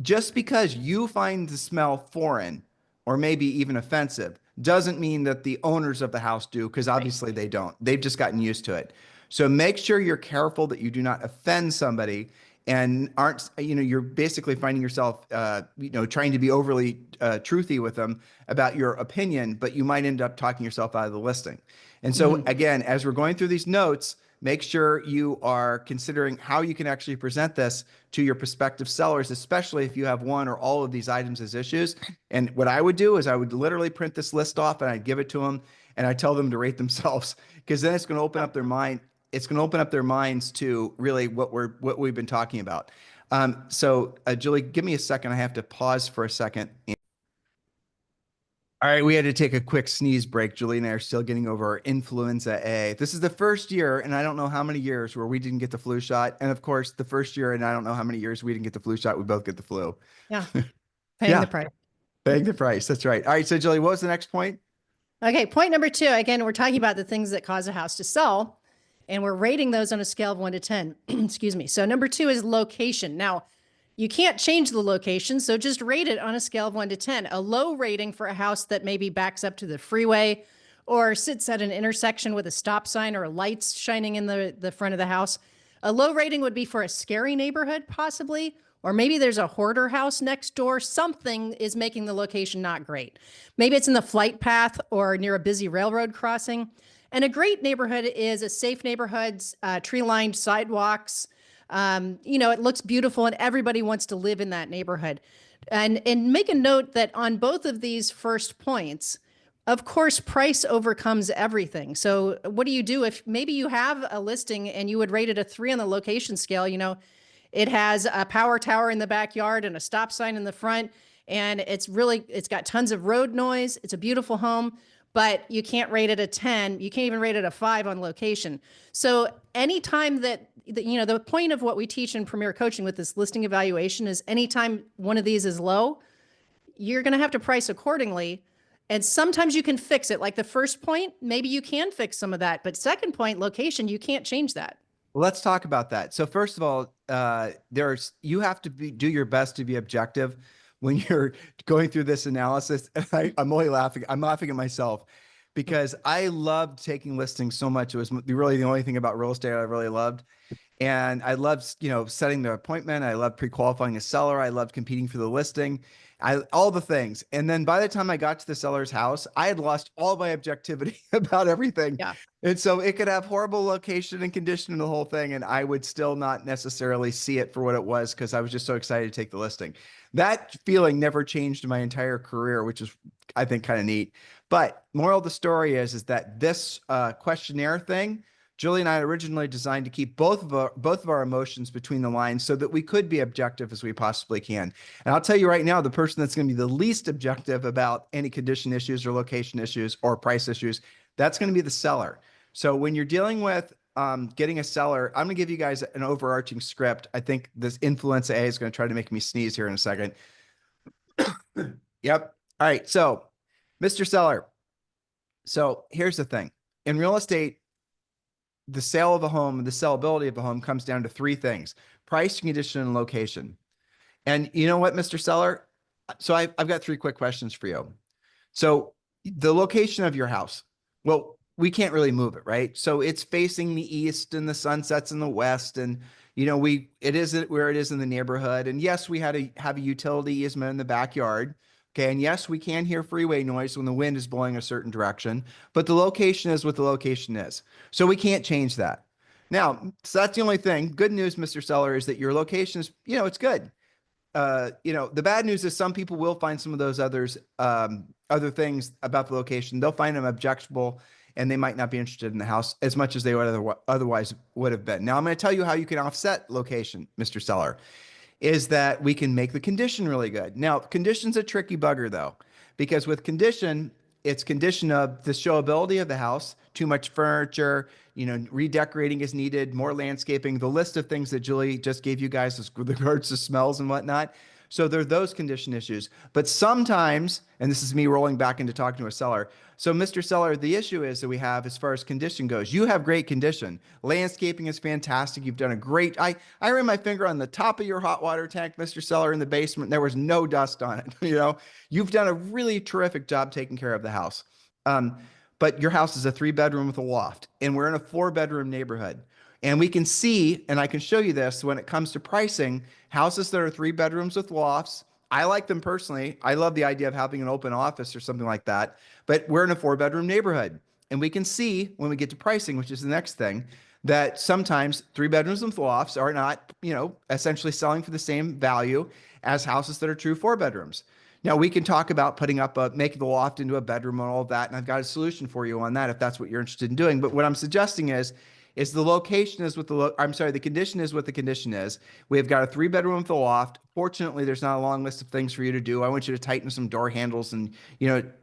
B: just because you find the smell foreign or maybe even offensive doesn't mean that the owners of the house do, because obviously they don't. They've just gotten used to it. So make sure you're careful that you do not offend somebody and aren't, you're basically finding yourself, trying to be overly truthy with them about your opinion, but you might end up talking yourself out of the listing. And so again, as we're going through these notes, make sure you are considering how you can actually present this to your prospective sellers, especially if you have one or all of these items as issues. And what I would do is I would literally print this list off and I'd give it to them and I tell them to rate themselves, because then it's going to open up their mind. It's going to open up their minds to really what we've been talking about. So Julie, give me a second. I have to pause for a second. All right, we had to take a quick sneeze break. Julie and I are still getting over our influenza A. This is the first year, and I don't know how many years, where we didn't get the flu shot. And of course, the first year, and I don't know how many years we didn't get the flu shot. We both get the flu.
C: Yeah. Paying the price.
B: Paying the price. That's right. All right, so Julie, what was the next point?
C: Okay, point number 2. Again, we're talking about the things that cause a house to sell, and we're rating those on a scale of 1 to 10. Excuse me. So number 2 is location. Now, you can't change the location, so just rate it on a scale of 1 to 10. A low rating for a house that maybe backs up to the freeway or sits at an intersection with a stop sign or lights shining in the front of the house. A low rating would be for a scary neighborhood, possibly, or maybe there's a hoarder house next door. Something is making the location not great. Maybe it's in the flight path or near a busy railroad crossing. And a great neighborhood is a safe neighborhood, tree-lined sidewalks. It looks beautiful and everybody wants to live in that neighborhood. And make a note that on both of these first points, Of course, price overcomes everything. So, what do you do if maybe you have a listing and you would rate it a 3 on the location scale? It has a power tower in the backyard and a stop sign in the front, and it's got tons of road noise. It's a beautiful home, but you can't rate it a 10. You can't even rate it a 5 on location. So, anytime the point of what we teach in Premier Coaching with this listing evaluation is anytime one of these is low, you're going to have to price accordingly. And sometimes you can fix it. Like the first point, maybe you can fix some of that. But second point, location, you can't change that.
B: Well, let's talk about that. So first of all, you have to do your best to be objective when you're going through this analysis. And I'm only laughing. I'm laughing at myself because I loved taking listings so much. It was really the only thing about real estate I really loved. And I loved, setting the appointment. I loved pre-qualifying a seller. I loved competing for the listing. All the things. And then by the time I got to the seller's house, I had lost all my objectivity about everything.
C: Yeah.
B: And so it could have horrible location and condition and the whole thing. And I would still not necessarily see it for what it was because I was just so excited to take the listing. That feeling never changed in my entire career, which is, I think, kind of neat. But moral of the story is that this questionnaire thing, Julie and I originally designed to keep both of our emotions between the lines so that we could be objective as we possibly can. And I'll tell you right now, the person that's going to be the least objective about any condition issues or location issues or price issues, that's going to be the seller. So when you're dealing with getting a seller, I'm going to give you guys an overarching script. I think this influenza A is going to try to make me sneeze here in a second. Yep. All right. So, Mr. Seller. So here's the thing. In real estate, the sale of a home, the sellability of a home comes down to 3 things: price, condition, and location. And you know what, Mr. Seller? So I've got 3 quick questions for you. So the location of your house, well, we can't really move it, right? So it's facing the east and the sun sets in the west. And, it isn't where it is in the neighborhood. And yes, we have a utility easement in the backyard. Okay. And yes, we can hear freeway noise when the wind is blowing a certain direction, but the location is what the location is. So we can't change that. Now, so that's the only thing. Good news, Mr. Seller, is that your location is, it's good. The bad news is some people will find some of those other things about the location. They'll find them objectionable and they might not be interested in the house as much as they would otherwise would have been. Now, I'm going to tell you how you can offset location, Mr. Seller. Is that we can make the condition really good. Now, condition's a tricky bugger though, because with condition, it's condition of the showability of the house, too much furniture, redecorating is needed, more landscaping, the list of things that Julie just gave you guys with regards to smells and whatnot. So there are those condition issues. But sometimes, and this is me rolling back into talking to a seller. So Mr. Seller, the issue is that we have as far as condition goes, you have great condition. Landscaping is fantastic. You've done a great, I ran my finger on the top of your hot water tank, Mr. Seller, in the basement. There was no dust on it. You've done a really terrific job taking care of the house. But your house is a 3-bedroom with a loft, and we're in a 4-bedroom neighborhood. And we can see, and I can show you this when it comes to pricing, houses that are 3 bedrooms with lofts. I like them personally. I love the idea of having an open office or something like that, but we're in a 4-bedroom neighborhood. And we can see when we get to pricing, which is the next thing, that sometimes 3 bedrooms with lofts are not, essentially selling for the same value as houses that are true 4 bedrooms. Now we can talk about making the loft into a bedroom and all of that. And I've got a solution for you on that if that's what you're interested in doing. But what I'm suggesting is the location is what the condition is what the condition is. We've got a 3-bedroom with a loft. Fortunately, there's not a long list of things for you to do. I want you to tighten some door handles and,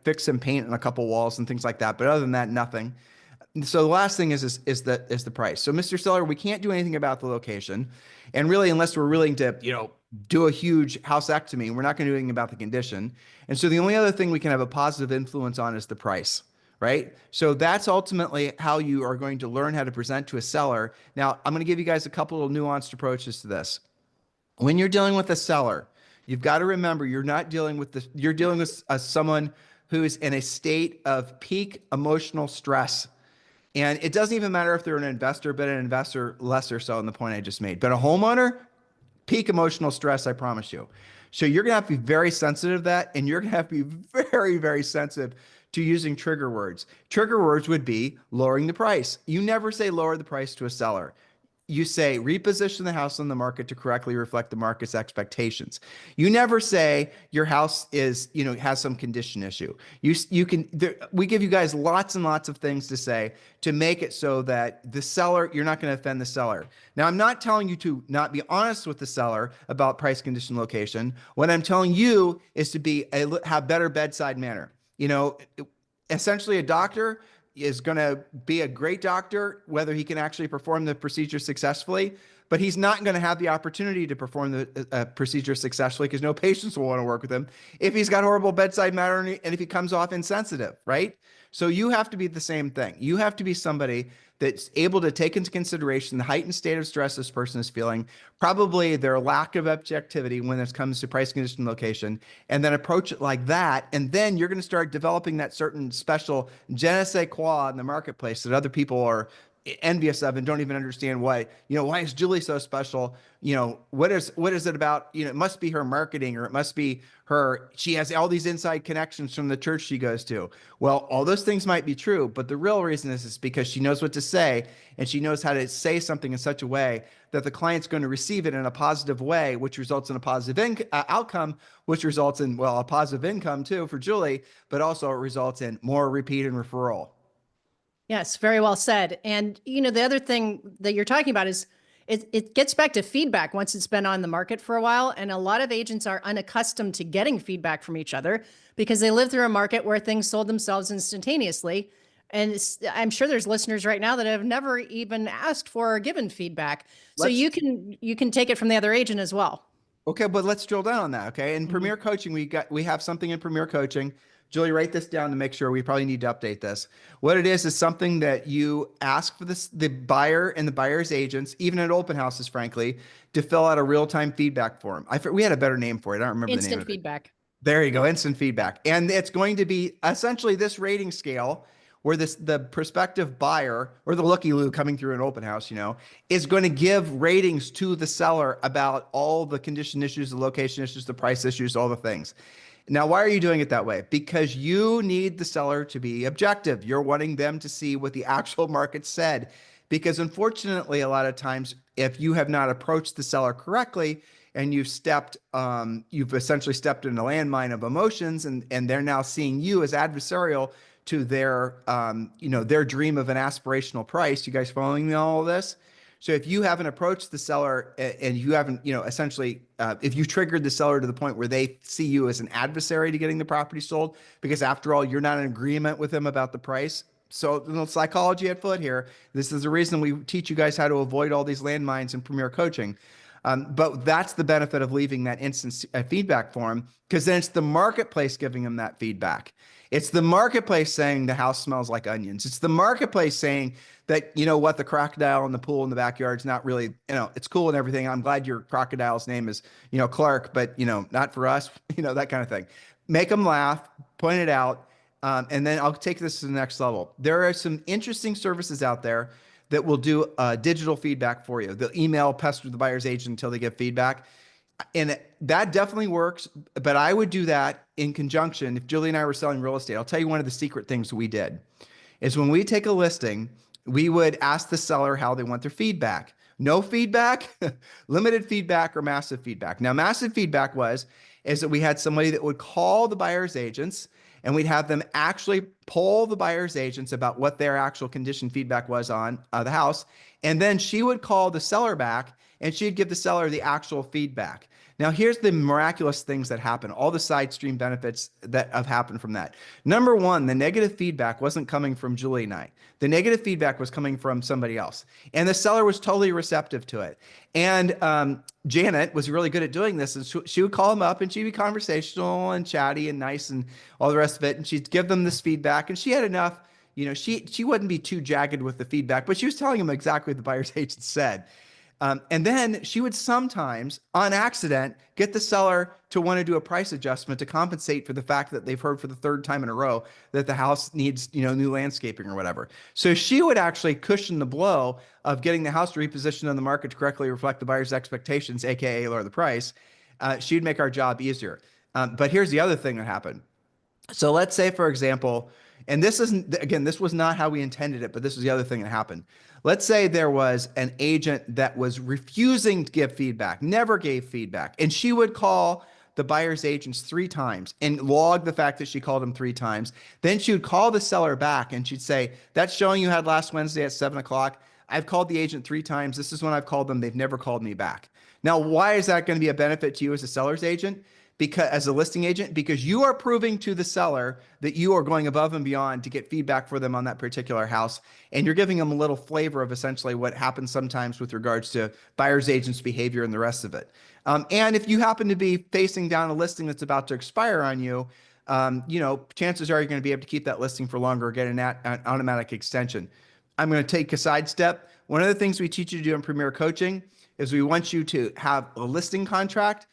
B: fix some paint on a couple walls and things like that. But other than that, nothing. So the last thing is the price. So Mr. Seller, we can't do anything about the location. And really, unless we're willing to, do a huge housectomy, we're not going to do anything about the condition. And so the only other thing we can have a positive influence on is the price. Right? So that's ultimately how you are going to learn how to present to a seller. Now, I'm going to give you guys a couple of nuanced approaches to this. When you're dealing with a seller, you've got to remember you're dealing with someone who is in a state of peak emotional stress. And it doesn't even matter if they're an investor, but an investor lesser so in the point I just made. But a homeowner, peak emotional stress, I promise you. So you're going to have to be very sensitive to that, and you're going to have to be very, very sensitive to using trigger words. Trigger words would be lowering the price. You never say lower the price to a seller. you say reposition the house on the market to correctly reflect the market's expectations. You never say your house is, has some condition issue. We give you guys lots and lots of things to say to make it so that the seller, you're not going to offend the seller. Now, I'm not telling you to not be honest with the seller about price, condition, location. What I'm telling you is to have better bedside manner. Essentially a doctor is going to be a great doctor, whether he can actually perform the procedure successfully, but he's not going to have the opportunity to perform the procedure successfully because no patients will want to work with him if he's got horrible bedside manner and if he comes off insensitive, right? So you have to be the same thing. You have to be somebody that's able to take into consideration the heightened state of stress this person is feeling, probably their lack of objectivity when it comes to price, condition, location, and then approach it like that. And then you're going to start developing that certain special je ne sais quoi in the marketplace that other people are envious of and don't even understand why is Julie so special? What is it about? It must be her marketing, or it must be she has all these inside connections from the church she goes to. Well, all those things might be true, but the real reason is because she knows what to say, and she knows how to say something in such a way that the client's going to receive it in a positive way, which results in a positive outcome, which results in, a positive income too for Julie, but also it results in more repeat and referral.
C: Yes, very well said. And the other thing that you're talking about is it gets back to feedback once it's been on the market for a while. And a lot of agents are unaccustomed to getting feedback from each other because they live through a market where things sold themselves instantaneously. And I'm sure there's listeners right now that have never even asked for or given feedback. So you can take it from the other agent as well.
B: Okay, but let's drill down on that. Okay, in Premier Coaching, we have something in Premier Coaching. Julie, write this down to make sure. We probably need to update this. What it is something that you ask for the buyer and the buyer's agents, even at open houses, frankly, to fill out a real-time feedback form. We had a better name for it. I don't remember the name of it.
C: Instant feedback.
B: There you go, instant feedback. And it's going to be essentially this rating scale where the prospective buyer or the looky-loo coming through an open house, is going to give ratings to the seller about all the condition issues, the location issues, the price issues, all the things. Now, why are you doing it that way? Because you need the seller to be objective. You're wanting them to see what the actual market said. Because unfortunately, a lot of times, if you have not approached the seller correctly and you've essentially stepped in a landmine of emotions, and they're now seeing you as adversarial to their dream of an aspirational price. You guys following me on all of this? So if you haven't approached the seller and you haven't, essentially, if you triggered the seller to the point where they see you as an adversary to getting the property sold, because after all, you're not in agreement with them about the price. So the psychology at foot here. This is the reason we teach you guys how to avoid all these landmines in Premier Coaching. But that's the benefit of leaving that instant feedback form, because then it's the marketplace giving them that feedback. It's the marketplace saying the house smells like onions. It's the marketplace saying that, the crocodile in the pool in the backyard is not really, it's cool and everything. I'm glad your crocodile's name is, Clark, but, not for us, that kind of thing. Make them laugh, point it out, and then I'll take this to the next level. There are some interesting services out there that will do digital feedback for you. They'll email, pester the buyer's agent until they get feedback. And that definitely works, but I would do that in conjunction. If Julie and I were selling real estate, I'll tell you one of the secret things we did is when we take a listing, we would ask the seller how they want their feedback. No feedback, limited feedback, or massive feedback. Now, massive feedback is that we had somebody that would call the buyer's agents, and we'd have them actually poll the buyer's agents about what their actual condition feedback was on the house. And then she would call the seller back and she'd give the seller the actual feedback. Now, here's the miraculous things that happen, all the side stream benefits that have happened from that. Number one, the negative feedback wasn't coming from Julie and I. The negative feedback was coming from somebody else. And the seller was totally receptive to it. And Janet was really good at doing this. And she would call them up and she'd be conversational and chatty and nice and all the rest of it. And she'd give them this feedback. And she had enough, she wouldn't be too jagged with the feedback, but she was telling them exactly what the buyer's agent said. And then she would sometimes, on accident, get the seller to want to do a price adjustment to compensate for the fact that they've heard for the third time in a row that the house needs, new landscaping or whatever. So she would actually cushion the blow of getting the house repositioned on the market to correctly reflect the buyer's expectations, aka lower the price. She'd make our job easier. But here's the other thing that happened. So let's say, for example, And this isn't, again, this was not how we intended it, but this was the other thing that happened. Let's say there was an agent that was refusing to give feedback, never gave feedback, and she would call the buyer's agents 3 times and log the fact that she called him 3 times. Then she would call the seller back and she'd say, that showing you had last Wednesday at 7 o'clock, I've called the agent 3 times. This is when I've called them. They've never called me back. Now, why is that going to be a benefit to you as a seller's agent? Because as a listing agent, because you are proving to the seller that you are going above and beyond to get feedback for them on that particular house. And you're giving them a little flavor of essentially what happens sometimes with regards to buyer's agents' behavior and the rest of it. And if you happen to be facing down a listing that's about to expire on you, chances are you're going to be able to keep that listing for longer or get an automatic extension. I'm going to take a sidestep. One of the things we teach you to do in Premier Coaching is we want you to have a listing contract.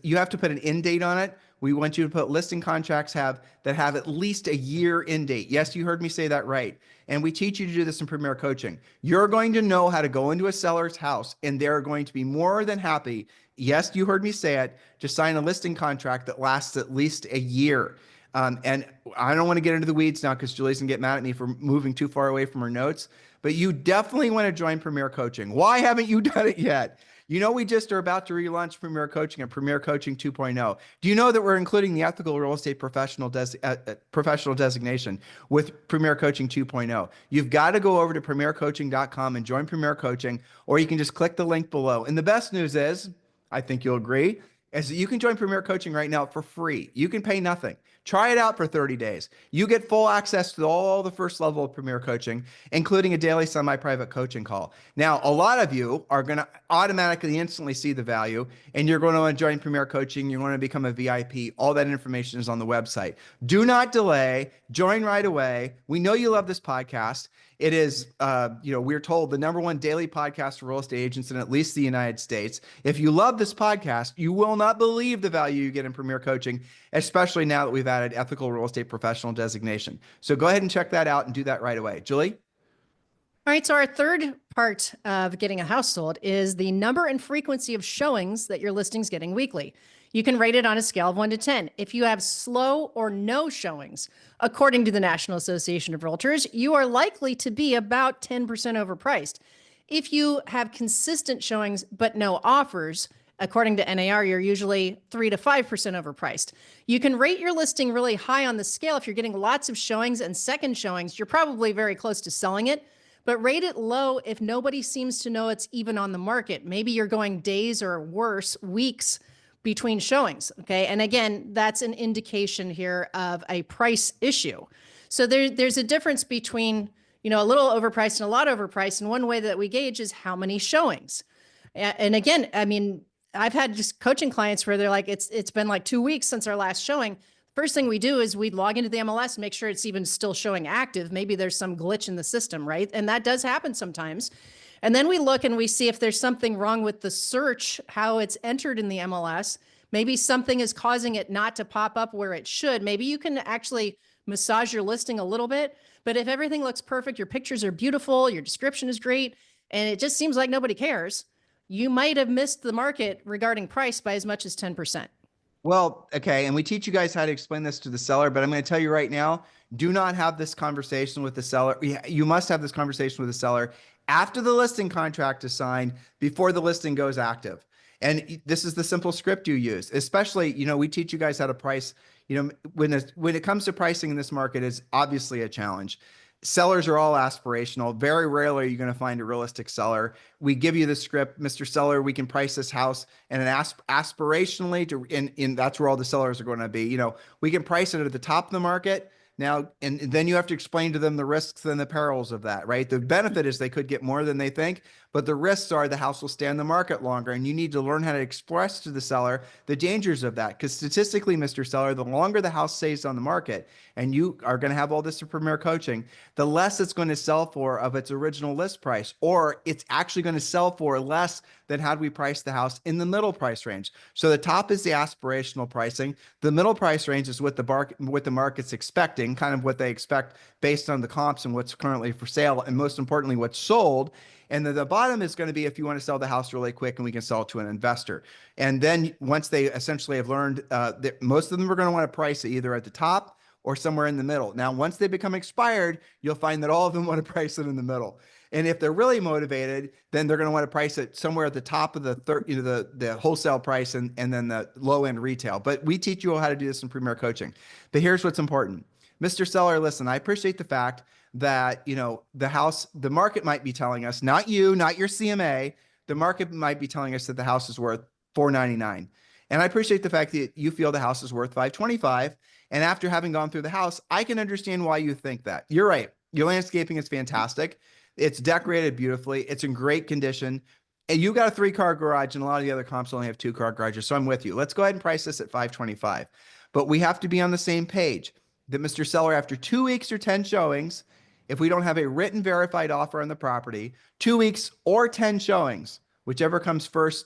B: You have to put an end date on it. We want you to put listing contracts that have at least a year end date. Yes, you heard me say that right. And we teach you to do this in Premier Coaching. You're going to know how to go into a seller's house and they're going to be more than happy. Yes, you heard me say it. Just sign a listing contract that lasts at least a year. And I don't want to get into the weeds now because Julie's gonna get mad at me for moving too far away from her notes, but you definitely want to join Premier Coaching. Why haven't you done it yet? You know, we just are about to relaunch Premier Coaching and Premier Coaching 2.0. Do you know that we're including the ethical real estate professional designation with Premier Coaching 2.0? You've got to go over to premiercoaching.com and join Premier Coaching, or you can just click the link below. And the best news is, I think you'll agree, is that you can join Premier Coaching right now for free. You can pay nothing. Try it out for 30 days. You get full access to all the first level of Premier Coaching, including a daily semi-private coaching call. Now, a lot of you are going to automatically instantly see the value, and you're going to join Premier Coaching. You're going to become a VIP. All that information is on the website. Do not delay. Join right away. We know you love this podcast. It is, we're told the #1 daily podcast for real estate agents in at least the United States. If you love this podcast, you will not believe the value you get in Premier Coaching, especially now that we've added ethical real estate professional designation. So go ahead and check that out and do that right away. Julie?
C: All right, so our third part of getting a house sold is the number and frequency of showings that your listing's getting weekly. You can rate it on a scale of 1 to 10. If you have slow or no showings, according to the National Association of Realtors, you are likely to be about 10% overpriced. If you have consistent showings but no offers, according to NAR, you're usually 3 to 5% overpriced. You can rate your listing really high on the scale. If you're getting lots of showings and second showings, you're probably very close to selling it. But rate it low if nobody seems to know it's even on the market. Maybe you're going days or worse, weeks between showings, okay? And again, that's an indication here of a price issue. So there's a difference between, a little overpriced and a lot overpriced. And one way that we gauge is how many showings. And again, I mean, I've had just coaching clients where they're like, it's been like 2 weeks since our last showing. First thing we do is we log into the MLS and make sure it's even still showing active. Maybe there's some glitch in the system, right? And that does happen sometimes. And then we look and we see if there's something wrong with the search, how it's entered in the MLS. Maybe something is causing it not to pop up where it should. Maybe you can actually massage your listing a little bit. But if everything looks perfect, your pictures are beautiful, your description is great, and it just seems like nobody cares, you might have missed the market regarding price by as much as 10%.
B: Well, okay. And we teach you guys how to explain this to the seller, but I'm going to tell you right now, do not have this conversation with the seller. You must have this conversation with the seller after the listing contract is signed, before the listing goes active. And this is the simple script you use, especially, we teach you guys how to price, when it comes to pricing in this market, is obviously a challenge. Sellers are all aspirational. Very rarely are you going to find a realistic seller. We give you the script, Mr. Seller, we can price this house and aspirationally and that's where all the sellers are going to be. We can price it at the top of the market. Now, and then you have to explain to them the risks and the perils of that, right? The benefit is they could get more than they think, but the risks are the house will stay on the market longer, and you need to learn how to express to the seller the dangers of that. Because statistically, Mr. Seller, the longer the house stays on the market, and you are going to have all this for Premier Coaching, the less it's going to sell for of its original list price, or it's actually going to sell for less than had we priced the house in the middle price range. So the top is the aspirational pricing. The middle price range is what the market's expecting, kind of what they expect based on the comps and what's currently for sale, and most importantly, what's sold. And then the bottom is going to be if you want to sell the house really quick and we can sell it to an investor. And then once they essentially have learned that most of them are going to want to price it either at the top or somewhere in the middle. Now, once they become expired, you'll find that all of them want to price it in the middle. And if they're really motivated, then they're going to want to price it somewhere at the top of the wholesale price and then the low end retail. But we teach you how to do this in Premier Coaching. But here's what's important. Mr. Seller, listen, I appreciate the fact that, the market might be telling us, not you, not your CMA, the market might be telling us that the house is worth $499. And I appreciate the fact that you feel the house is worth $525. And after having gone through the house, I can understand why you think that. You're right. Your landscaping is fantastic. It's decorated beautifully. It's in great condition. And you got a 3-car garage, and a lot of the other comps only have 2-car garages. So I'm with you. Let's go ahead and price this at $525. But we have to be on the same page that Mr. Seller, after 2 weeks or 10 showings, if we don't have a written verified offer on the property, 2 weeks or 10 showings, whichever comes first,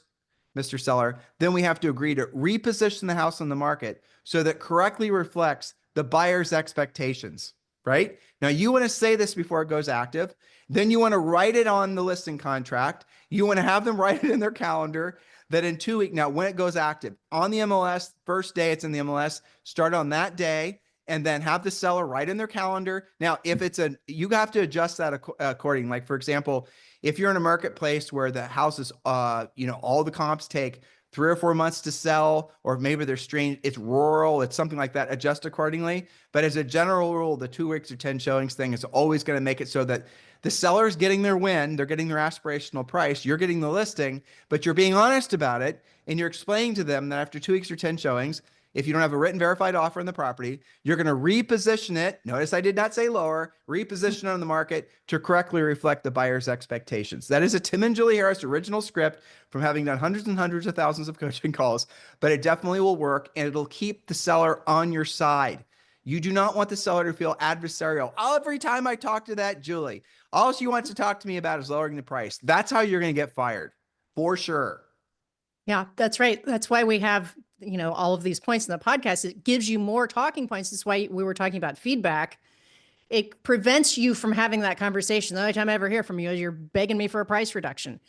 B: Mr. Seller, then we have to agree to reposition the house on the market so that correctly reflects the buyer's expectations, right? Now, you want to say this before it goes active. Then you want to write it on the listing contract. You want to have them write it in their calendar that in 2 weeks, now when it goes active on the MLS, first day it's in the MLS, start on that day, and then have the seller write in their calendar. Now, if you have to adjust that according. Like, for example, if you're in a marketplace where the house is, all the comps take 3 or 4 months to sell, or maybe they're strange, it's rural, it's something like that, adjust accordingly. But as a general rule, the 2 weeks or 10 showings thing is always going to make it so that the seller's getting their win, they're getting their aspirational price, you're getting the listing, but you're being honest about it, and you're explaining to them that after 2 weeks or 10 showings, if you don't have a written verified offer on the property, you're going to reposition it. Notice I did not say lower, reposition it on the market to correctly reflect the buyer's expectations. That is a Tim and Julie Harris original script from having done hundreds and hundreds of thousands of coaching calls, but it definitely will work, and it'll keep the seller on your side. You do not want the seller to feel adversarial. Every time I talk to that Julie, all she wants to talk to me about is lowering the price. That's how you're going to get fired, for sure.
C: Yeah, that's right. That's why we have, all of these points in the podcast. It gives you more talking points. That's why we were talking about feedback. It prevents you from having that conversation. The only time I ever hear from you is you're begging me for a price reduction.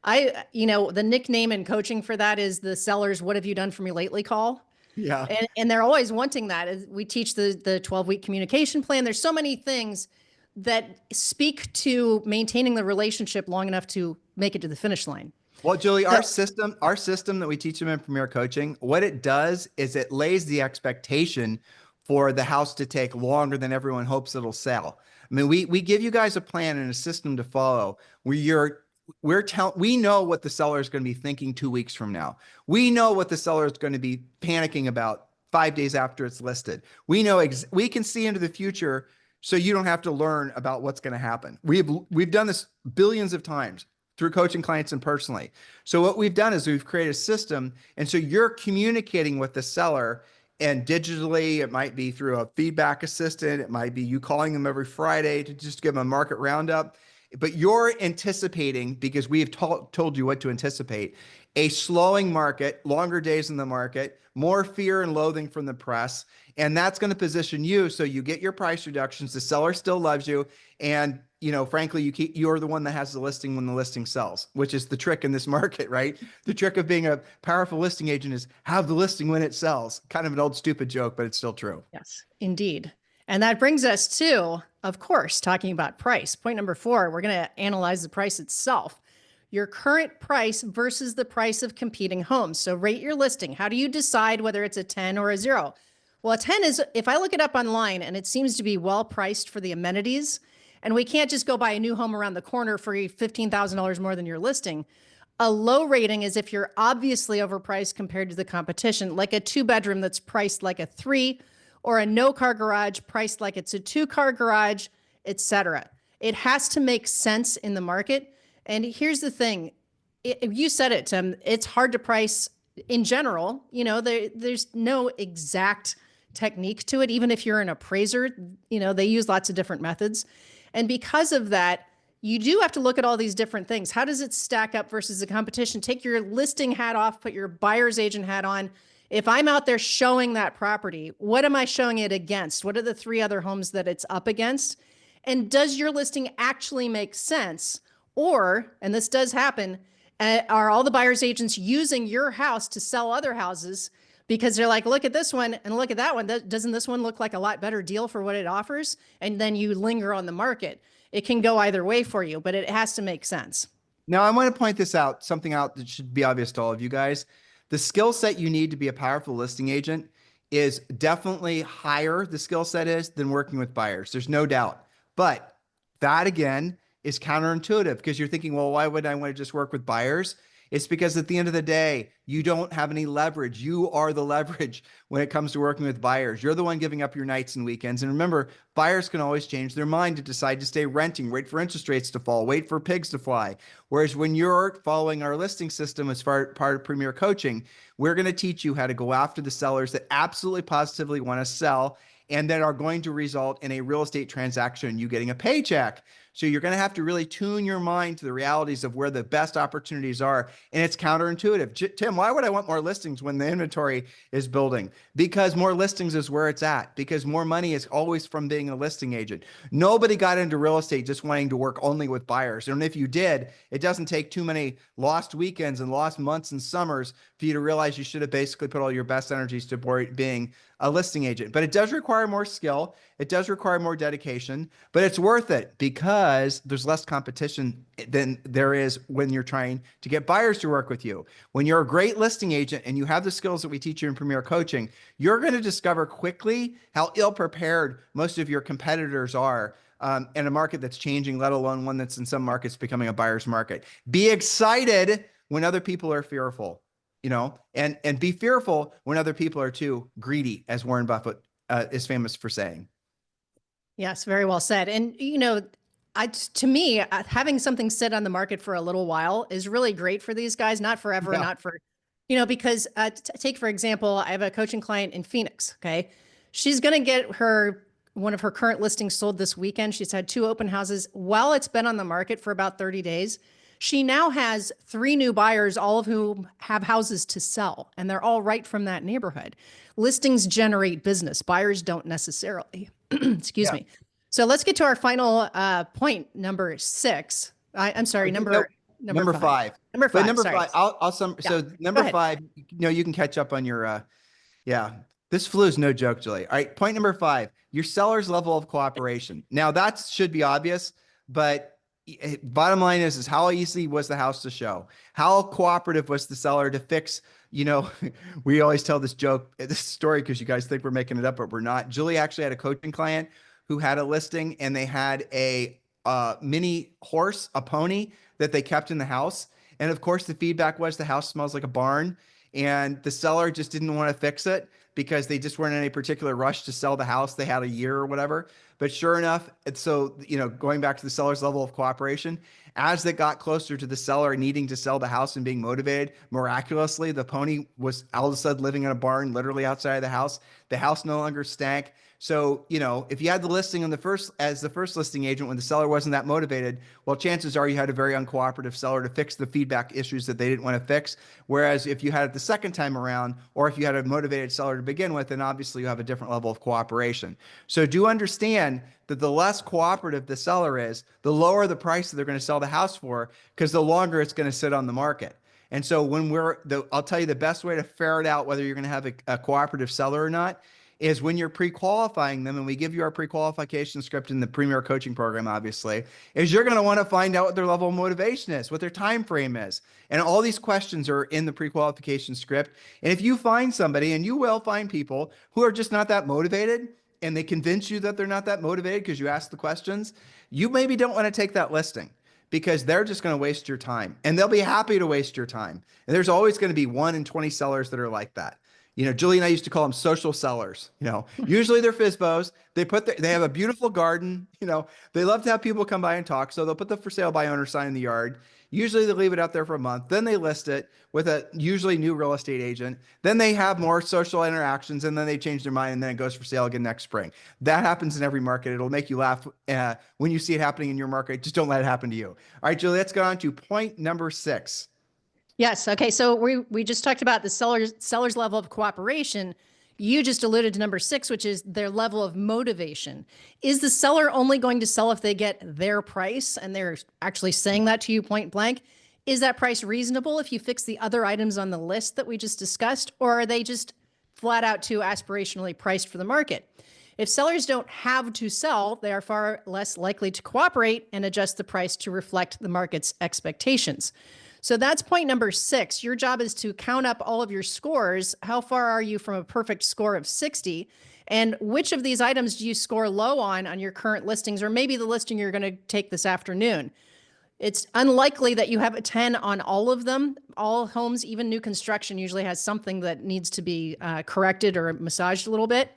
C: The nickname in coaching for that is the seller's "What have you done for me lately?" call.
B: Yeah.
C: And they're always wanting that. We teach the 12-week communication plan. There's so many things that speak to maintaining the relationship long enough to make it to the finish line.
B: Well, Julie, our system that we teach them in Premier Coaching, what it does is it lays the expectation for the house to take longer than everyone hopes it'll sell. I mean, we give you guys a plan and a system to follow where we know what the seller is going to be thinking 2 weeks from now. We know what the seller is going to be panicking about 5 days after it's listed. We know we can see into the future, so you don't have to learn about what's going to happen. We've done this billions of times through coaching clients and personally. So what we've done is we've created a system, and so you're communicating with the seller, and digitally, it might be through a feedback assistant, it might be you calling them every Friday to just give them a market roundup, but you're anticipating, because we have told you what to anticipate, a slowing market, longer days in the market, more fear and loathing from the press, and that's going to position you so you get your price reductions, the seller still loves you, and frankly, you're the one that has the listing when the listing sells, which is the trick in this market, right? The trick of being a powerful listing agent is have the listing when it sells. Kind of an old stupid joke, but it's still true.
C: Yes, indeed. And that brings us to, of course, talking about price. Point number 4, we're going to analyze the price itself. Your current price versus the price of competing homes. So rate your listing. How do you decide whether it's a 10 or a 0? Well, a 10 is, if I look it up online and it seems to be well priced for the amenities, and we can't just go buy a new home around the corner for $15,000 more than your listing. A low rating is if you're obviously overpriced compared to the competition, like a 2-bedroom that's priced like a 3, or a no-car garage priced like it's a 2-car garage, etc. It has to make sense in the market. And here's the thing. You said it, Tim. It's hard to price in general. There's no exact technique to it. Even if you're an appraiser, they use lots of different methods. And because of that, you do have to look at all these different things. How does it stack up versus the competition? Take your listing hat off, put your buyer's agent hat on. If I'm out there showing that property, what am I showing it against? What are the 3 other homes that it's up against? And does your listing actually make sense? Or, and this does happen, Are all the buyer's agents using your house to sell other houses because they're like, look at this one and look at that one. Doesn't this one look like a lot better deal for what it offers? And then you linger on the market. It can go either way for you, but it has to make sense.
B: Now, I want to point this out, something out that should be obvious to all of you guys. The skill set you need to be a powerful listing agent is definitely higher, the skill set is, than working with buyers. There's no doubt. But that, again, is counterintuitive because you're thinking, well, why would I want to just work with buyers? It's because at the end of the day, you don't have any leverage. You are the leverage when it comes to working with buyers. You're the one giving up your nights and weekends. And remember, buyers can always change their mind to decide to stay renting, wait for interest rates to fall, wait for pigs to fly. Whereas when you're following our listing system as part of Premier Coaching, we're going to teach you how to go after the sellers that absolutely positively want to sell and that are going to result in a real estate transaction, you getting a paycheck. So you're going to have to really tune your mind to the realities of where the best opportunities are. And it's counterintuitive. Tim, why would I want more listings when the inventory is building? Because more listings is where it's at. Because more money is always from being a listing agent. Nobody got into real estate just wanting to work only with buyers. And if you did, it doesn't take too many lost weekends and lost months and summers for you to realize you should have basically put all your best energies to being a listing agent. But it does require more skill. It does require more dedication, but it's worth it because there's less competition than there is when you're trying to get buyers to work with you. When you're a great listing agent and you have the skills that we teach you in Premier Coaching, you're going to discover quickly how ill-prepared most of your competitors are in a market that's changing, let alone one that's in some markets becoming a buyer's market. Be excited when other people are fearful. And be fearful when other people are too greedy, as Warren Buffett is famous for saying.
C: Yes, very well said. And, to me, having something sit on the market for a little while is really great for these guys, not forever, not for, because take, for example, I have a coaching client in Phoenix. Okay. She's going to get one of her current listings sold this weekend. She's had 2 open houses while it's been on the market for about 30 days. She now has 3 new buyers, all of whom have houses to sell, and they're all right from that neighborhood. Listings generate business. Buyers don't necessarily. Excuse me. So let's get to our final point, number 6. I'm sorry, number 5. Number 5.
B: But number
C: sorry.
B: 5, I'll sum. Yeah. So number 5, you can catch up on your. This flu is no joke, Julie. All right, point number 5: your seller's level of cooperation. Now that should be obvious, but bottom line is how easy was the house to show? How cooperative was the seller to fix? We always tell this story because you guys think we're making it up, but we're not. Julie actually had a coaching client who had a listing and they had a mini horse, a pony that they kept in the house. And of course, the feedback was the house smells like a barn and the seller just didn't want to fix it because they just weren't in any particular rush to sell the house. They had a year or whatever. But sure enough, going back to the seller's level of cooperation, as they got closer to the seller needing to sell the house and being motivated, miraculously, the pony was all of a sudden living in a barn, literally outside of the house. The house no longer stank. So, if you had the listing as the first listing agent when the seller wasn't that motivated, well, chances are you had a very uncooperative seller to fix the feedback issues that they didn't want to fix. Whereas if you had it the second time around, or if you had a motivated seller to begin with, then obviously you have a different level of cooperation. So do understand that the less cooperative the seller is, the lower the price that they're going to sell the house for, because the longer it's going to sit on the market. And so I'll tell you the best way to ferret out whether you're going to have a cooperative seller or not is when you're pre-qualifying them, and we give you our pre-qualification script in the Premier Coaching Program, obviously, is you're going to want to find out what their level of motivation is, what their time frame is. And all these questions are in the pre-qualification script. And if you find somebody, and you will find people who are just not that motivated, and they convince you that they're not that motivated because you ask the questions, you maybe don't want to take that listing because they're just going to waste your time. And they'll be happy to waste your time. And there's always going to be 1 in 20 sellers that are like that. Julie and I used to call them social sellers. Usually they're FSBOs. They have a beautiful garden. They love to have people come by and talk. So they'll put the for sale by owner sign in the yard. Usually they leave it out there for a month. Then they list it with a usually new real estate agent. Then they have more social interactions and then they change their mind and then it goes for sale again next spring. That happens in every market. It'll make you laugh when you see it happening in your market. Just don't let it happen to you. All right, Julie, let's go on to point number 6.
C: Yes. Okay. So we just talked about the seller's level of cooperation. You just alluded to number 6, which is their level of motivation. Is the seller only going to sell if they get their price? And they're actually saying that to you point blank. Is that price reasonable if you fix the other items on the list that we just discussed, or are they just flat out too aspirationally priced for the market? If sellers don't have to sell, they are far less likely to cooperate and adjust the price to reflect the market's expectations. So that's point number 6. Your job is to count up all of your scores. How far are you from a perfect score of 60? And which of these items do you score low on your current listings, or maybe the listing you're going to take this afternoon? It's unlikely that you have a 10 on all of them. All homes, even new construction, usually has something that needs to be corrected or massaged a little bit.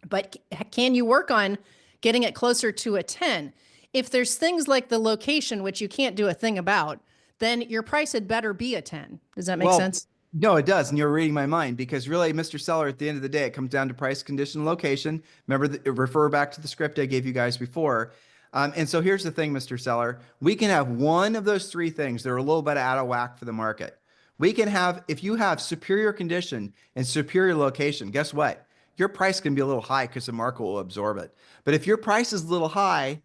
C: But can you work on getting it closer to a 10? If there's things like the location, which you can't do a thing about, then your price had better be a 10. Does that make sense?
B: No, it does. And you're reading my mind, because really, Mr. Seller, at the end of the day, it comes down to price, condition, location. Remember, refer back to the script I gave you guys before. And so here's the thing, Mr. Seller. We can have one of those 3 things that are a little bit out of whack for the market. We can have, if you have superior condition and superior location, guess what? Your price can be a little high because the market will absorb it. But if your price is a little high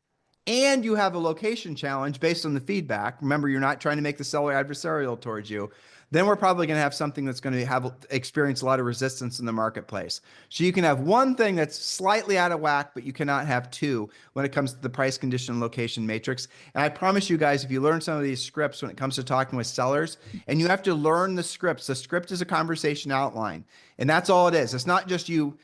B: and you have a location challenge based on the feedback, remember, you're not trying to make the seller adversarial towards you, then we're probably going to have something that's going to experience a lot of resistance in the marketplace. So you can have one thing that's slightly out of whack, but you cannot have 2 when it comes to the price, condition, location matrix. And I promise you guys, if you learn some of these scripts when it comes to talking with sellers, and you have to learn the scripts. The script is a conversation outline, and that's all it is. It's not just you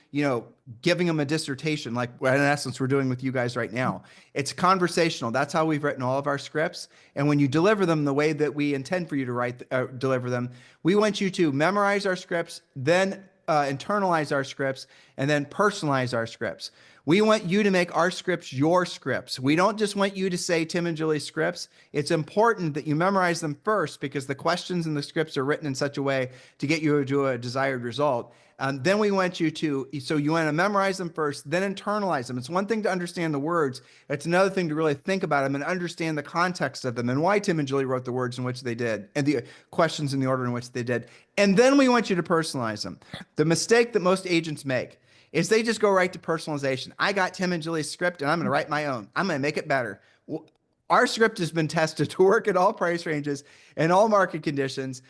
B: giving them a dissertation like in essence we're doing with you guys right now. It's conversational. That's how we've written all of our scripts. And when you deliver them the way that we intend for you to deliver them, we want you to memorize our scripts, then internalize our scripts, and then personalize our scripts. We want you to make our scripts your scripts. We don't just want you to say Tim and Julie's scripts. It's important that you memorize them first, because the questions in the scripts are written in such a way to get you to a desired result. Then we want you to, so you want to memorize them first, then internalize them. It's one thing to understand the words. It's another thing to really think about them and understand the context of them and why Tim and Julie wrote the words in which they did and the questions in the order in which they did. And then we want you to personalize them. The mistake that most agents make is they just go right to personalization. I got Tim and Julie's script and I'm going to write my own. I'm going to make it better. Our script has been tested to work at all price ranges and all market conditions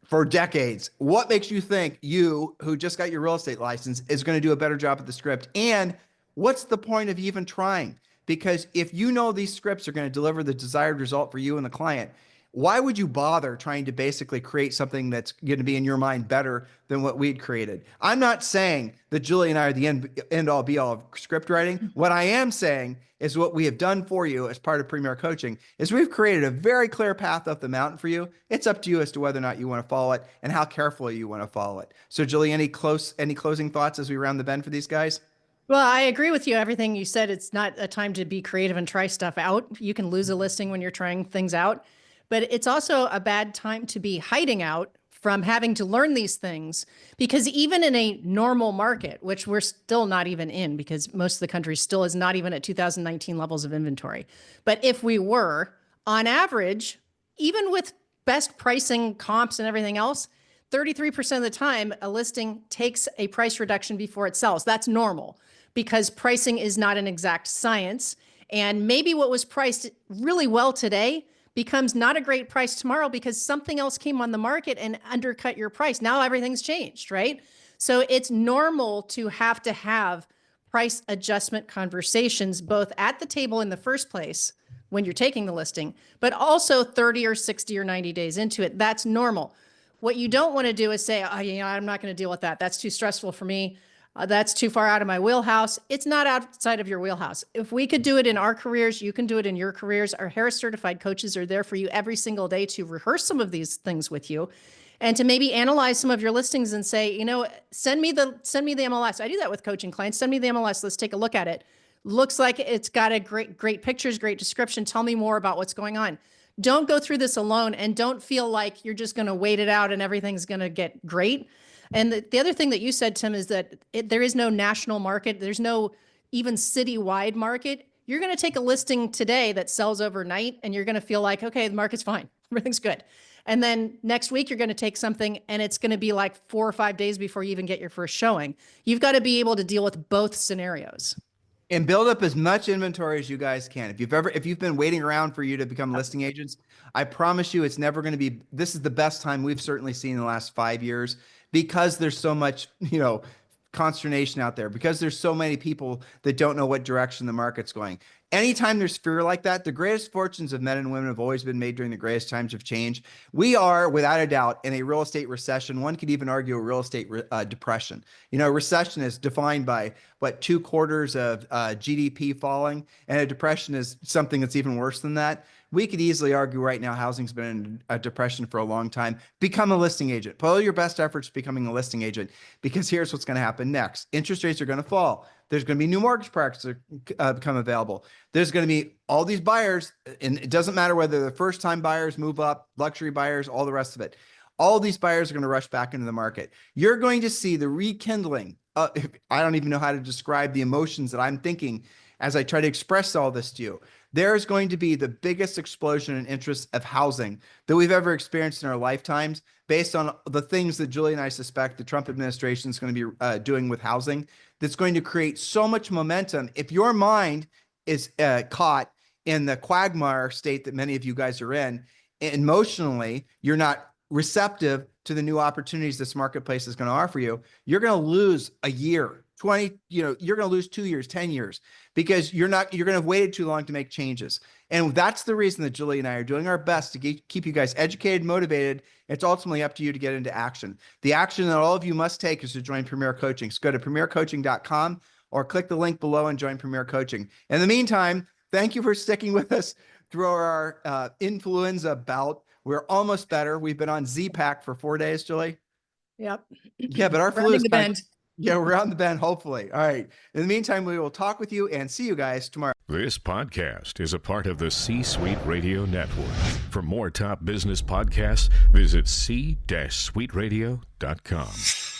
B: for decades. What makes you think you, who just got your real estate license, is going to do a better job at the script? And what's the point of even trying? Because if you know these scripts are going to deliver the desired result for you and the client, why would you bother trying to basically create something that's going to be in your mind better than what we'd created? I'm not saying that Julie and I are the end all be all of script writing. What I am saying is what we have done for you as part of Premier Coaching is we've created a very clear path up the mountain for you. It's up to you as to whether or not you want to follow it and how carefully you want to follow it. So Julie, any closing thoughts as we round the bend for these guys?
C: Well, I agree with you. Everything you said. It's not a time to be creative and try stuff out. You can lose a listing when you're trying things out. But it's also a bad time to be hiding out from having to learn these things, because even in a normal market, which we're still not even in, because most of the country still is not even at 2019 levels of inventory. But if we were, on average, even with best pricing comps and everything else, 33% of the time, a listing takes a price reduction before it sells. That's normal, because pricing is not an exact science. And maybe what was priced really well today becomes not a great price tomorrow because something else came on the market and undercut your price. Now everything's changed, right? So it's normal to have price adjustment conversations, both at the table in the first place when you're taking the listing, but also 30 or 60 or 90 days into it. That's normal. What you don't want to do is say, I'm not going to deal with that. That's too stressful for me. That's too far out of my wheelhouse. It's not outside of your wheelhouse. If we could do it in our careers, you can do it in your careers. Our Harris certified coaches are there for you every single day to rehearse some of these things with you and to maybe analyze some of your listings and say, send me the MLS. I do that with coaching clients. Send me the MLS. Let's take a look at it. Looks like it's got a great pictures, great description. Tell me more about what's going on. Don't go through this alone and don't feel like you're just going to wait it out and everything's going to get great. And the other thing that you said, Tim, is that there is no national market. There's no even citywide market. You're going to take a listing today that sells overnight and you're going to feel like, okay, the market's fine. Everything's good. And then next week, you're going to take something and it's going to be like 4 or 5 days before you even get your first showing. You've got to be able to deal with both scenarios.
B: And build up as much inventory as you guys can. If you've been waiting around for you to become listing agents, I promise you it's never going to be, this is the best time we've certainly seen in the last 5 years, because there's so much, consternation out there, because there's so many people that don't know what direction the market's going. Anytime there's fear like that, the greatest fortunes of men and women have always been made during the greatest times of change. We are, without a doubt, in a real estate recession. One could even argue a real estate depression. Recession is defined by 2 quarters of GDP falling, and a depression is something that's even worse than that. We could easily argue right now housing's been in a depression for a long time. Become a listing agent. Put all your best efforts becoming a listing agent, because here's what's going to happen next. Interest rates are going to fall. There's going to be new mortgage products that become available. There's going to be all these buyers, and it doesn't matter whether they're first-time buyers, move up, luxury buyers, all the rest of it. All these buyers are going to rush back into the market. You're going to see the rekindling. I don't even know how to describe the emotions that I'm thinking as I try to express all this to you. There's going to be the biggest explosion in interest of housing that we've ever experienced in our lifetimes, based on the things that Julie and I suspect the Trump administration is going to be doing with housing. That's going to create so much momentum. If your mind is caught in the quagmire state that many of you guys are in, emotionally, you're not receptive to the new opportunities this marketplace is going to offer you, you're going to lose a year, 20, you're going to lose 2 years, 10 years, because you're going to have waited too long to make changes. And that's the reason that Julie and I are doing our best to keep you guys educated, motivated. It's ultimately up to you to get into action. The action that all of you must take is to join Premier Coaching. So go to premiercoaching.com or click the link below and join Premier Coaching. In the meantime, thank you for sticking with us through our influenza bout. We're almost better. We've been on Z-Pack for 4 days, Julie.
C: Yep.
B: Yeah, but our flu
C: Rounding
B: is
C: the bend.
B: yeah, we're on the bend, hopefully. All right. In the meantime, we will talk with you and see you guys tomorrow.
D: This podcast is a part of the C-Suite Radio Network. For more top business podcasts, visit c-suiteradio.com.